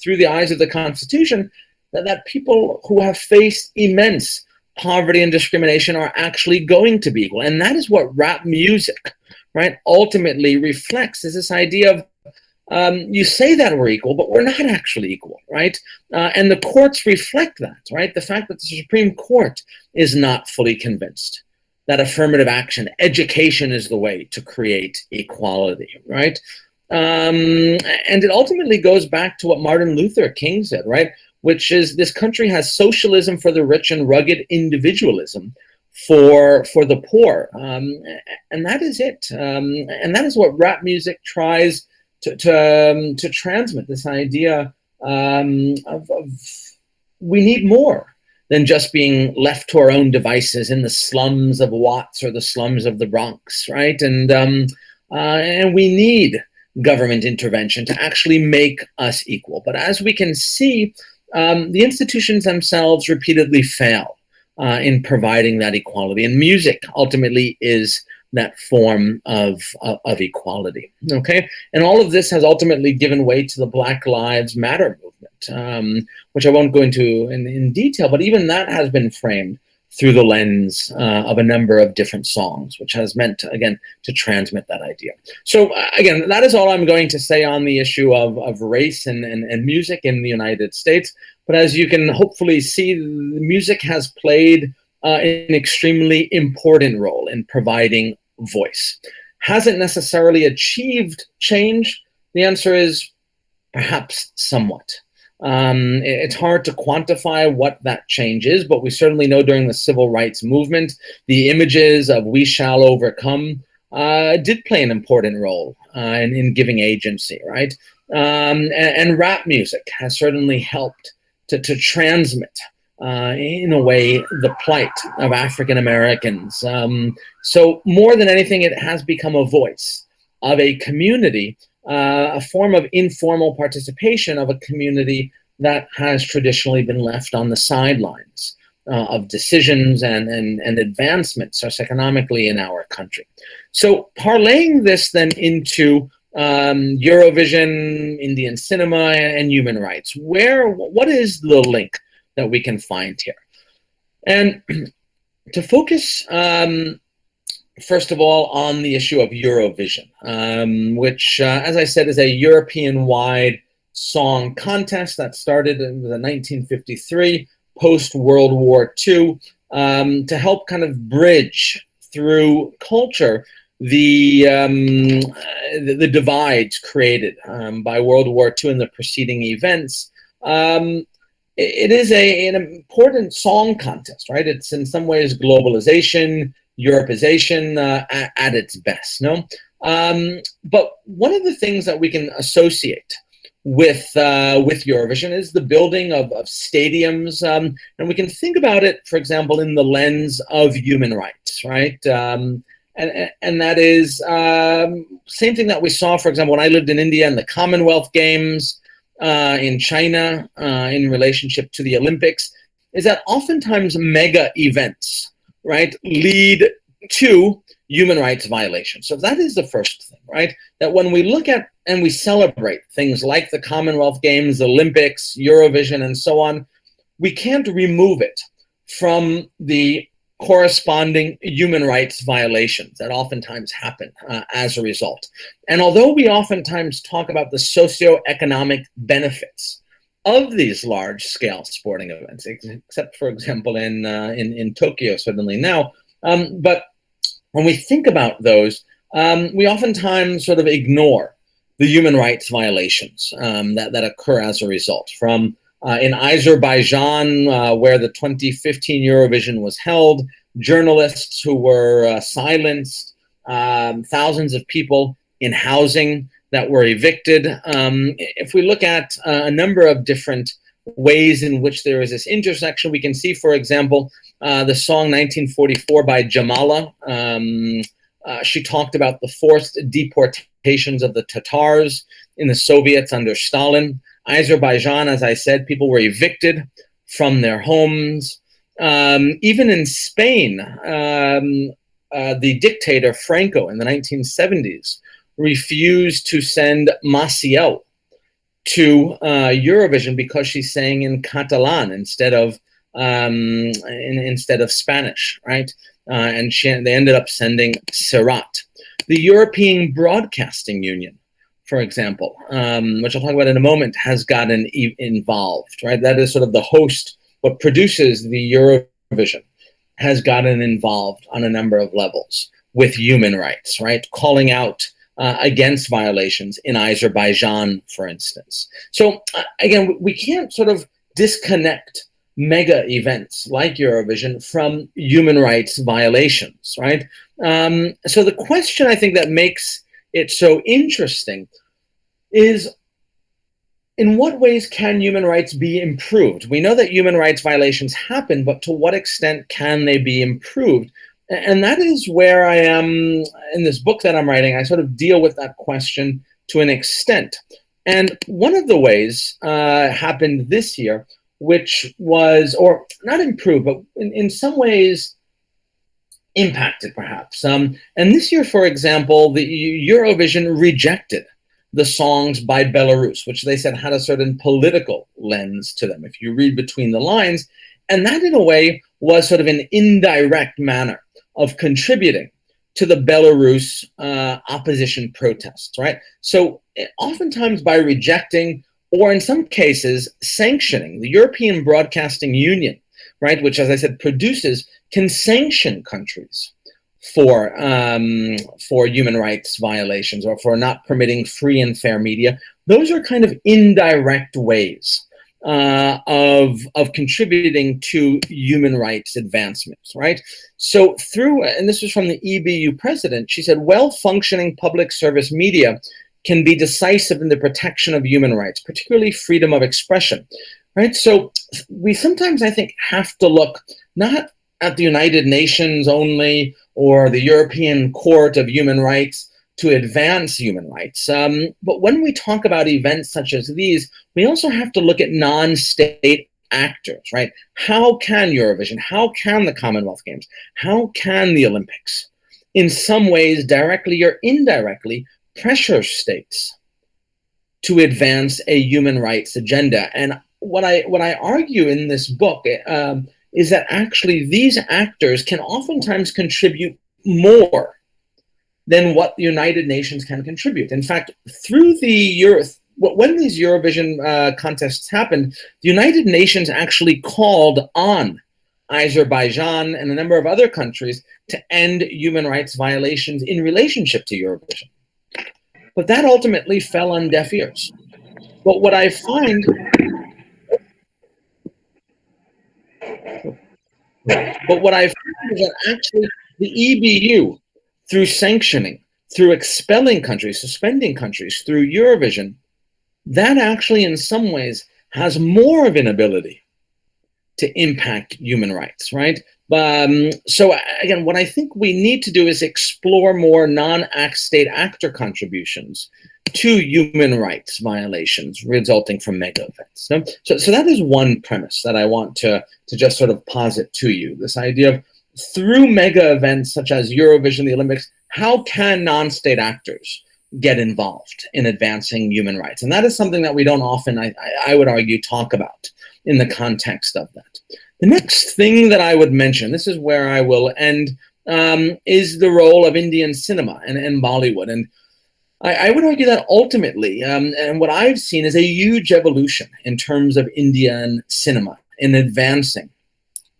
through the eyes of the Constitution, that people who have faced immense poverty and discrimination are actually going to be equal. And that is what rap music, right, ultimately reflects, is this idea of you say that we're equal, but we're not actually equal, right? And the courts reflect that, right? The fact that the Supreme Court is not fully convinced that affirmative action, education is the way to create equality, right? And it ultimately goes back to what Martin Luther King said, right? Which is, this country has socialism for the rich and rugged individualism for the poor. And that is it. And that is what rap music tries to transmit, this idea of we need more than just being left to our own devices in the slums of Watts or the slums of the Bronx, right? And we need government intervention to actually make us equal. But as we can see, the institutions themselves repeatedly fail in providing that equality. And music ultimately is that form of equality, okay? And all of this has ultimately given way to the Black Lives Matter movement, which I won't go into in detail, but even that has been framed through the lens of a number of different songs, which has meant, again, to transmit that idea. So again, that is all I'm going to say on the issue of race and music in the United States. But as you can hopefully see, music has played an extremely important role in providing voice. Hasn't necessarily achieved change. The answer is perhaps somewhat. It's hard to quantify what that change is, but we certainly know during the civil rights movement, the images of "We shall overcome" did play an important role in giving agency, right? And rap music has certainly helped to transmit, in a way, the plight of African Americans. So more than anything, it has become a voice of a community, a form of informal participation of a community that has traditionally been left on the sidelines of decisions and advancements socioeconomically in our country. So parlaying this then into Eurovision, Indian cinema, and human rights, what is the link that we can find here? And to focus, first of all, on the issue of Eurovision, which, as I said, is a European-wide song contest that started in 1953, post-World War II, to help kind of bridge through culture the divides created by World War II and the preceding events. It is an important song contest, right? It's in some ways globalization, Europeization at its best, no? But one of the things that we can associate with Eurovision is the building of stadiums, and we can think about it, for example, in the lens of human rights, right? And that is same thing that we saw, for example, when I lived in India in the Commonwealth Games, in China, in relationship to the Olympics, is that oftentimes mega events, right, lead to human rights violations. So that is the first thing, right? That when we look at and we celebrate things like the Commonwealth Games, the Olympics, Eurovision, and so on, we can't remove it from the corresponding human rights violations that oftentimes happen as a result. And although we oftentimes talk about the socioeconomic benefits of these large-scale sporting events, except, for example, in Tokyo, certainly now, but when we think about those, we oftentimes sort of ignore the human rights violations that occur as a result. From in Azerbaijan, where the 2015 Eurovision was held, journalists who were silenced, thousands of people in housing that were evicted. If we look at a number of different ways in which there is this intersection, we can see, for example, the song 1944 by Jamala. She talked about the forced deportations of the Tatars in the Soviets under Stalin. Azerbaijan, as I said, people were evicted from their homes. Even in Spain, the dictator Franco in the 1970s refused to send Maciel to Eurovision because she sang in Catalan instead of Spanish, right? And they ended up sending Serrat. The European Broadcasting Union, for example, which I'll talk about in a moment, has gotten involved, right? That is sort of the host, what produces the Eurovision, has gotten involved on a number of levels with human rights, right? Calling out against violations in Azerbaijan, for instance. So again, we can't sort of disconnect mega events like Eurovision from human rights violations, right? So the question I think that makes it so interesting is, in what ways can human rights be improved? We know that human rights violations happen, but to what extent can they be improved? And that is where I am in this book that I'm writing. I sort of deal with that question to an extent. And one of the ways happened this year, which was, or not improved, but in some ways impacted perhaps. And this year, for example, the Eurovision rejected the songs by Belarus, which they said had a certain political lens to them, if you read between the lines. And that, in a way, was sort of an indirect manner of contributing to the Belarus opposition protests, right? So oftentimes by rejecting, or in some cases sanctioning, the European Broadcasting Union, right, which, as I said, produces, can sanction countries for human rights violations or for not permitting free and fair media. Those are kind of indirect ways of contributing to human rights advancements, right? So through, and this was from the EBU president, she said, well-functioning public service media can be decisive in the protection of human rights, particularly freedom of expression, right? So we sometimes, I think, have to look not at the United Nations only or the European Court of Human Rights to advance human rights. But when we talk about events such as these, we also have to look at non-state actors, right? How can Eurovision, how can the Commonwealth Games, how can the Olympics, in some ways, directly or indirectly, pressure states to advance a human rights agenda? And what I argue in this book is that actually these actors can oftentimes contribute more than what the United Nations can contribute. In fact, through when these Eurovision contests happened, the United Nations actually called on Azerbaijan and a number of other countries to end human rights violations in relationship to Eurovision. But that ultimately fell on deaf ears. But what I find is that actually the EBU, through sanctioning, through expelling countries, suspending countries, through Eurovision, that actually in some ways has more of an ability to impact human rights, right? So again, what I think we need to do is explore more non-state actor contributions to human rights violations resulting from mega events. So that is one premise that I want to just sort of posit to you, this idea of through mega events such as Eurovision, the Olympics, how can non-state actors get involved in advancing human rights? And that is something that we don't often, I would argue, talk about in the context of that. The next thing that I would mention, this is where I will end, is the role of Indian cinema and Bollywood. And I would argue that ultimately, and what I've seen is a huge evolution in terms of Indian cinema in advancing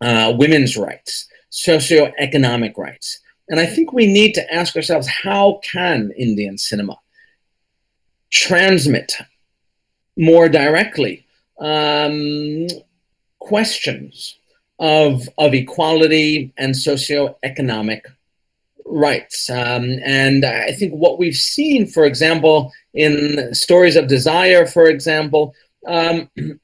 women's rights, socioeconomic rights. And I think we need to ask ourselves, how can Indian cinema transmit more directly questions of equality and socioeconomic rights? And I think what we've seen, for example, in Stories of Desire, for example,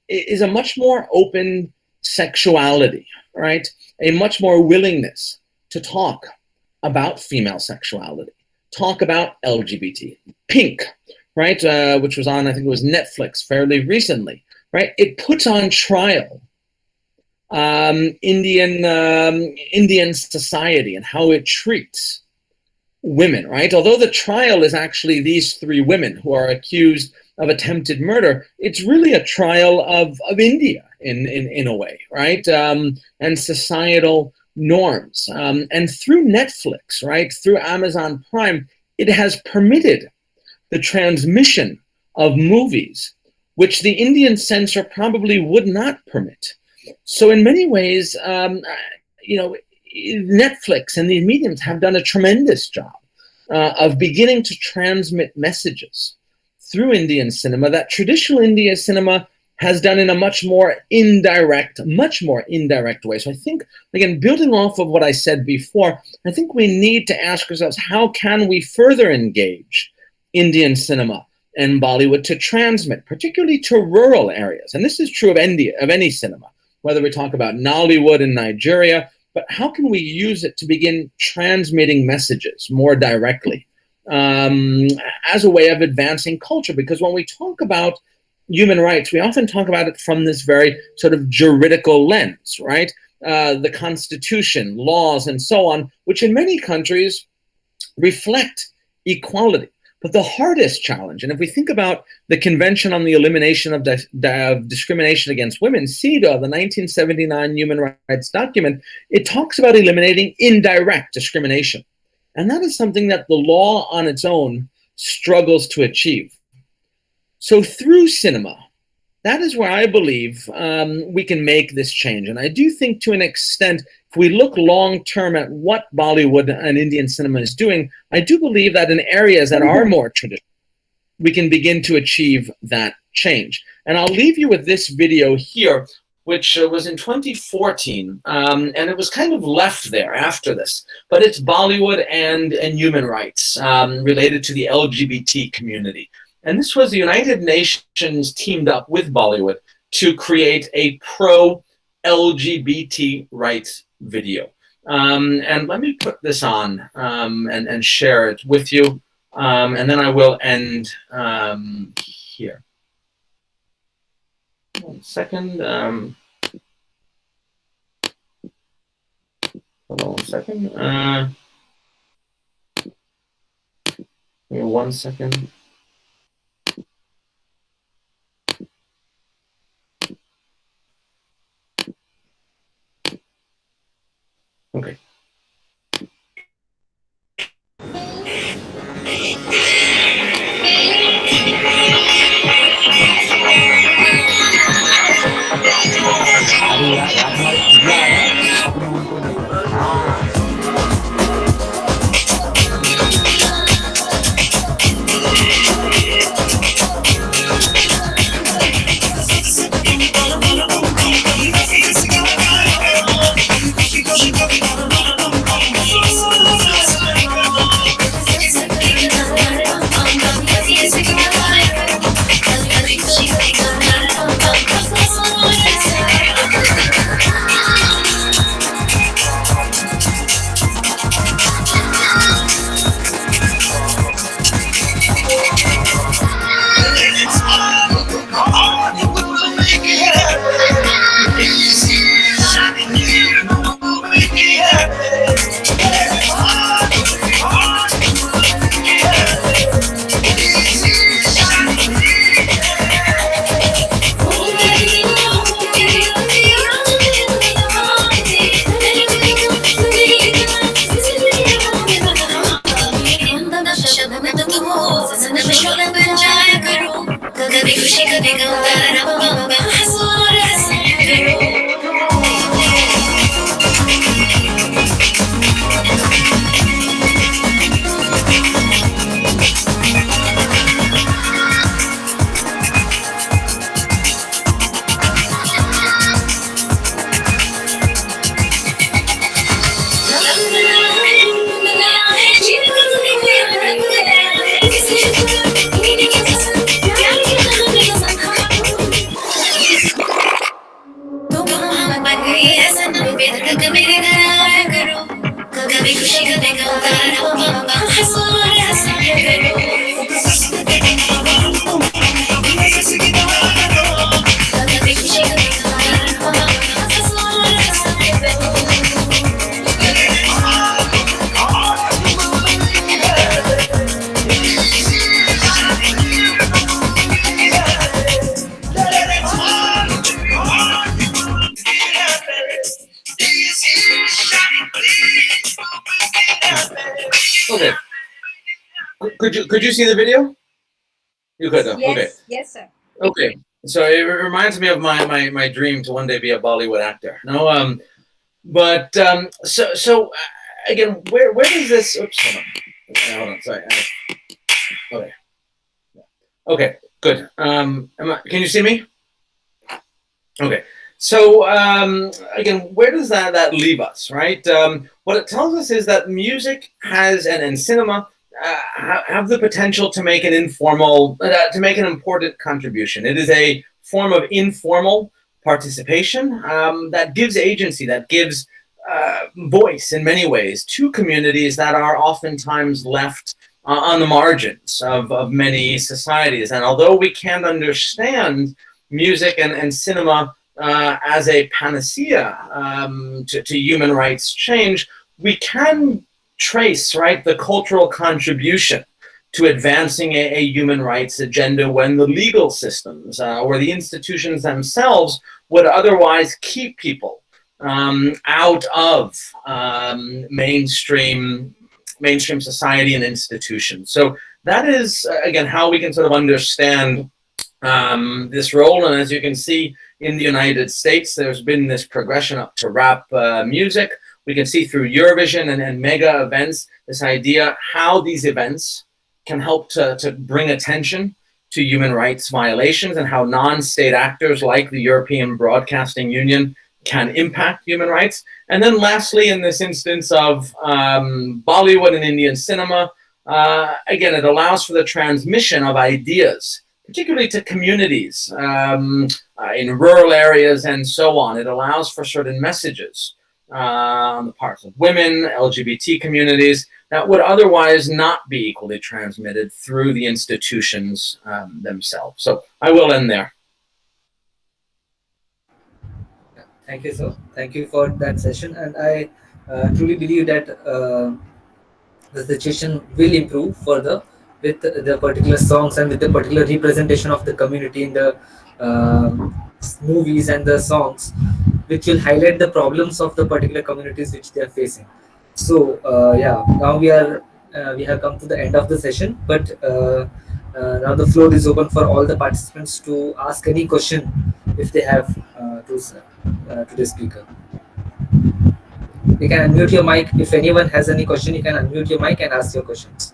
is a much more open sexuality, right? A much more willingness to talk about female sexuality, talk about LGBT. Pink, right, which was on, I think it was Netflix fairly recently, right? It puts on trial Indian society and how it treats women, right? Although the trial is actually these three women who are accused of attempted murder, it's really a trial of India in a way, right? And societal norms. And through Netflix, right, through Amazon Prime, it has permitted the transmission of movies which the Indian censor probably would not permit. So in many ways, Netflix and these mediums have done a tremendous job of beginning to transmit messages through Indian cinema that traditional Indian cinema has done in a much more indirect way. So I think, again, building off of what I said before, I think we need to ask ourselves, how can we further engage Indian cinema and Bollywood to transmit, particularly to rural areas? And this is true of any cinema, whether we talk about Nollywood in Nigeria, but how can we use it to begin transmitting messages more directly as a way of advancing culture? Because when we talk about human rights, we often talk about it from this very sort of juridical lens, right? The Constitution, laws, and so on, which in many countries reflect equality. But the hardest challenge, and if we think about the Convention on the Elimination of Discrimination Against Women, CEDAW, the 1979 Human Rights Document, it talks about eliminating indirect discrimination. And that is something that the law on its own struggles to achieve. So through cinema, that is where I believe we can make this change. And I do think, to an extent, if we look long-term at what Bollywood and Indian cinema is doing, I do believe that in areas that are more traditional, we can begin to achieve that change. And I'll leave you with this video here, which was in 2014, and it was kind of left there after this. But it's Bollywood and human rights related to the LGBT community. And this was the United Nations teamed up with Bollywood to create a pro-LGBT rights video. And let me put this on and share it with you. And then I will end here. 1 second. Hold on 1 second. Give me 1 second. Okay. Okay. Could you see the video? You could though. Yes, Okay. yes, sir. Okay. So it reminds me of my dream to one day be a Bollywood actor. No, but so again, where does this? Oops, hold on. Sorry. Okay. Okay. Good. Can you see me? Okay. So again, where does that leave us, right? What it tells us is that music has and cinema have the potential to make an to make an important contribution. It is a form of informal participation that gives agency, that gives voice in many ways to communities that are oftentimes left on the margins of many societies. And although we can't understand music and cinema as a panacea to human rights change, we can trace, right, the cultural contribution to advancing a human rights agenda when the legal systems or the institutions themselves would otherwise keep people out of mainstream society and institutions. So that is, again, how we can sort of understand this role. And as you can see, in the United States, there's been this progression up to rap music. We can see through Eurovision and mega events, this idea how these events can help to bring attention to human rights violations and how non-state actors like the European Broadcasting Union can impact human rights. And then lastly, in this instance of Bollywood and Indian cinema, again, it allows for the transmission of ideas, particularly to communities in rural areas and so on. It allows for certain messages on the parts of women, LGBT communities, that would otherwise not be equally transmitted through the institutions themselves. So I will end there. Thank you, sir. Thank you for that session. And I truly believe that the situation will improve further with the particular songs and with the particular representation of the community in the movies and the songs, which will highlight the problems of the particular communities which they are facing. So yeah, now we have come to the end of the session, but now the floor is open for all the participants to ask any question if they have to the speaker. You can unmute your mic. If anyone has any question, you can unmute your mic and ask your questions.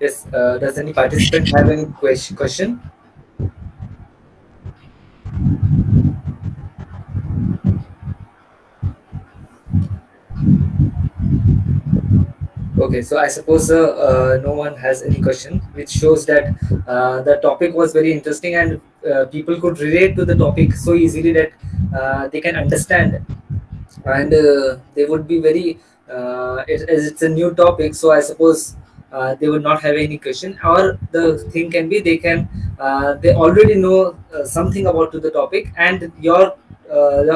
Yes, does any participant have any question? Okay, so I suppose no one has any question, which shows that the topic was very interesting and people could relate to the topic so easily that they can understand, and they would be very as it's a new topic, so I suppose they would not have any question, or the thing can be they already know something about to the topic, and your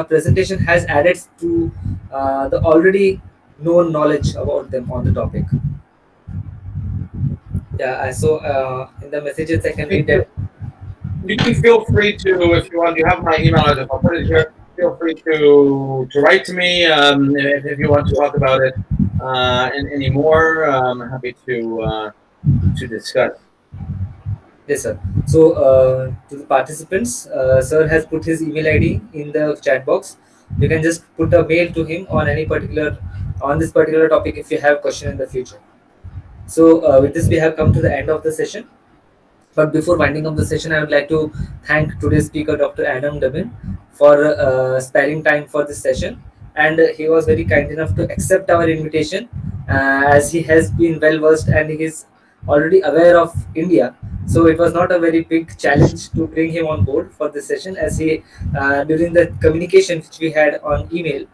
presentation has added to the already known knowledge about them on the topic. Yeah, so in the messages I can read that. You can feel free to, if you want, you have my email address, I'll put it here. Feel free to write to me if you want to talk about it any more. I'm happy to discuss. Yes, sir. So to the participants, sir has put his email ID in the chat box. You can just put a mail to him on this particular topic if you have question in the future. So with this, we have come to the end of the session. But before winding up the session, I would like to thank today's speaker, Dr. Adam Dubin, for sparing time for this session. And he was very kind enough to accept our invitation, as he has been well versed and he is already aware of India. So it was not a very big challenge to bring him on board for this session, as he, during the communication which we had on email,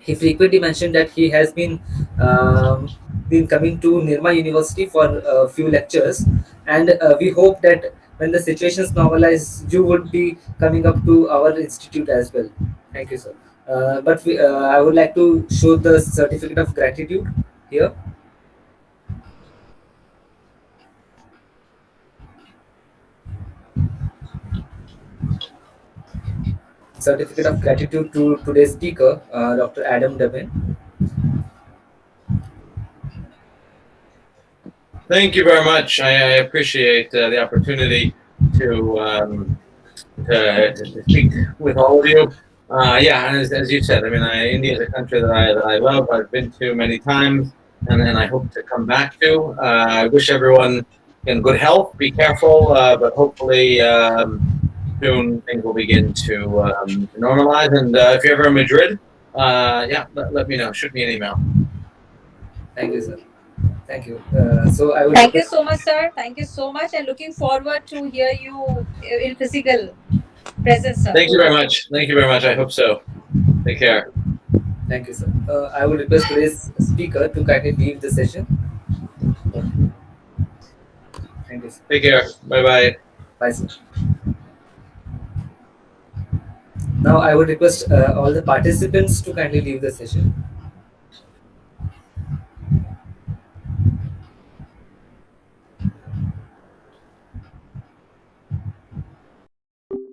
he frequently mentioned that he has been coming to Nirma University for a few lectures, and we hope that when the situations normalize, you would be coming up to our institute as well. Thank you, sir. I would like to show the certificate of gratitude here. Certificate of gratitude to today's speaker, Dr. Adam Dubin. Thank you very much. I appreciate the opportunity to speak with all of you. Yeah, and as you said, I mean, India is a country that I love. I've been to many times, and I hope to come back to. I wish everyone in good health. Be careful, but hopefully soon things will begin to normalize. And if you're ever in Madrid, yeah, let me know. Shoot me an email. Thank you, sir. Thank you. So I would. Thank you so much, sir. Thank you so much, and looking forward to hear you in physical presence, sir. Thank you very much. Thank you very much. I hope so. Take care. Thank you, sir. I would request today's speaker to kindly leave the session. Thank you, sir. Take care. Bye-bye. Bye, sir. Now I would request all the participants to kindly leave the session.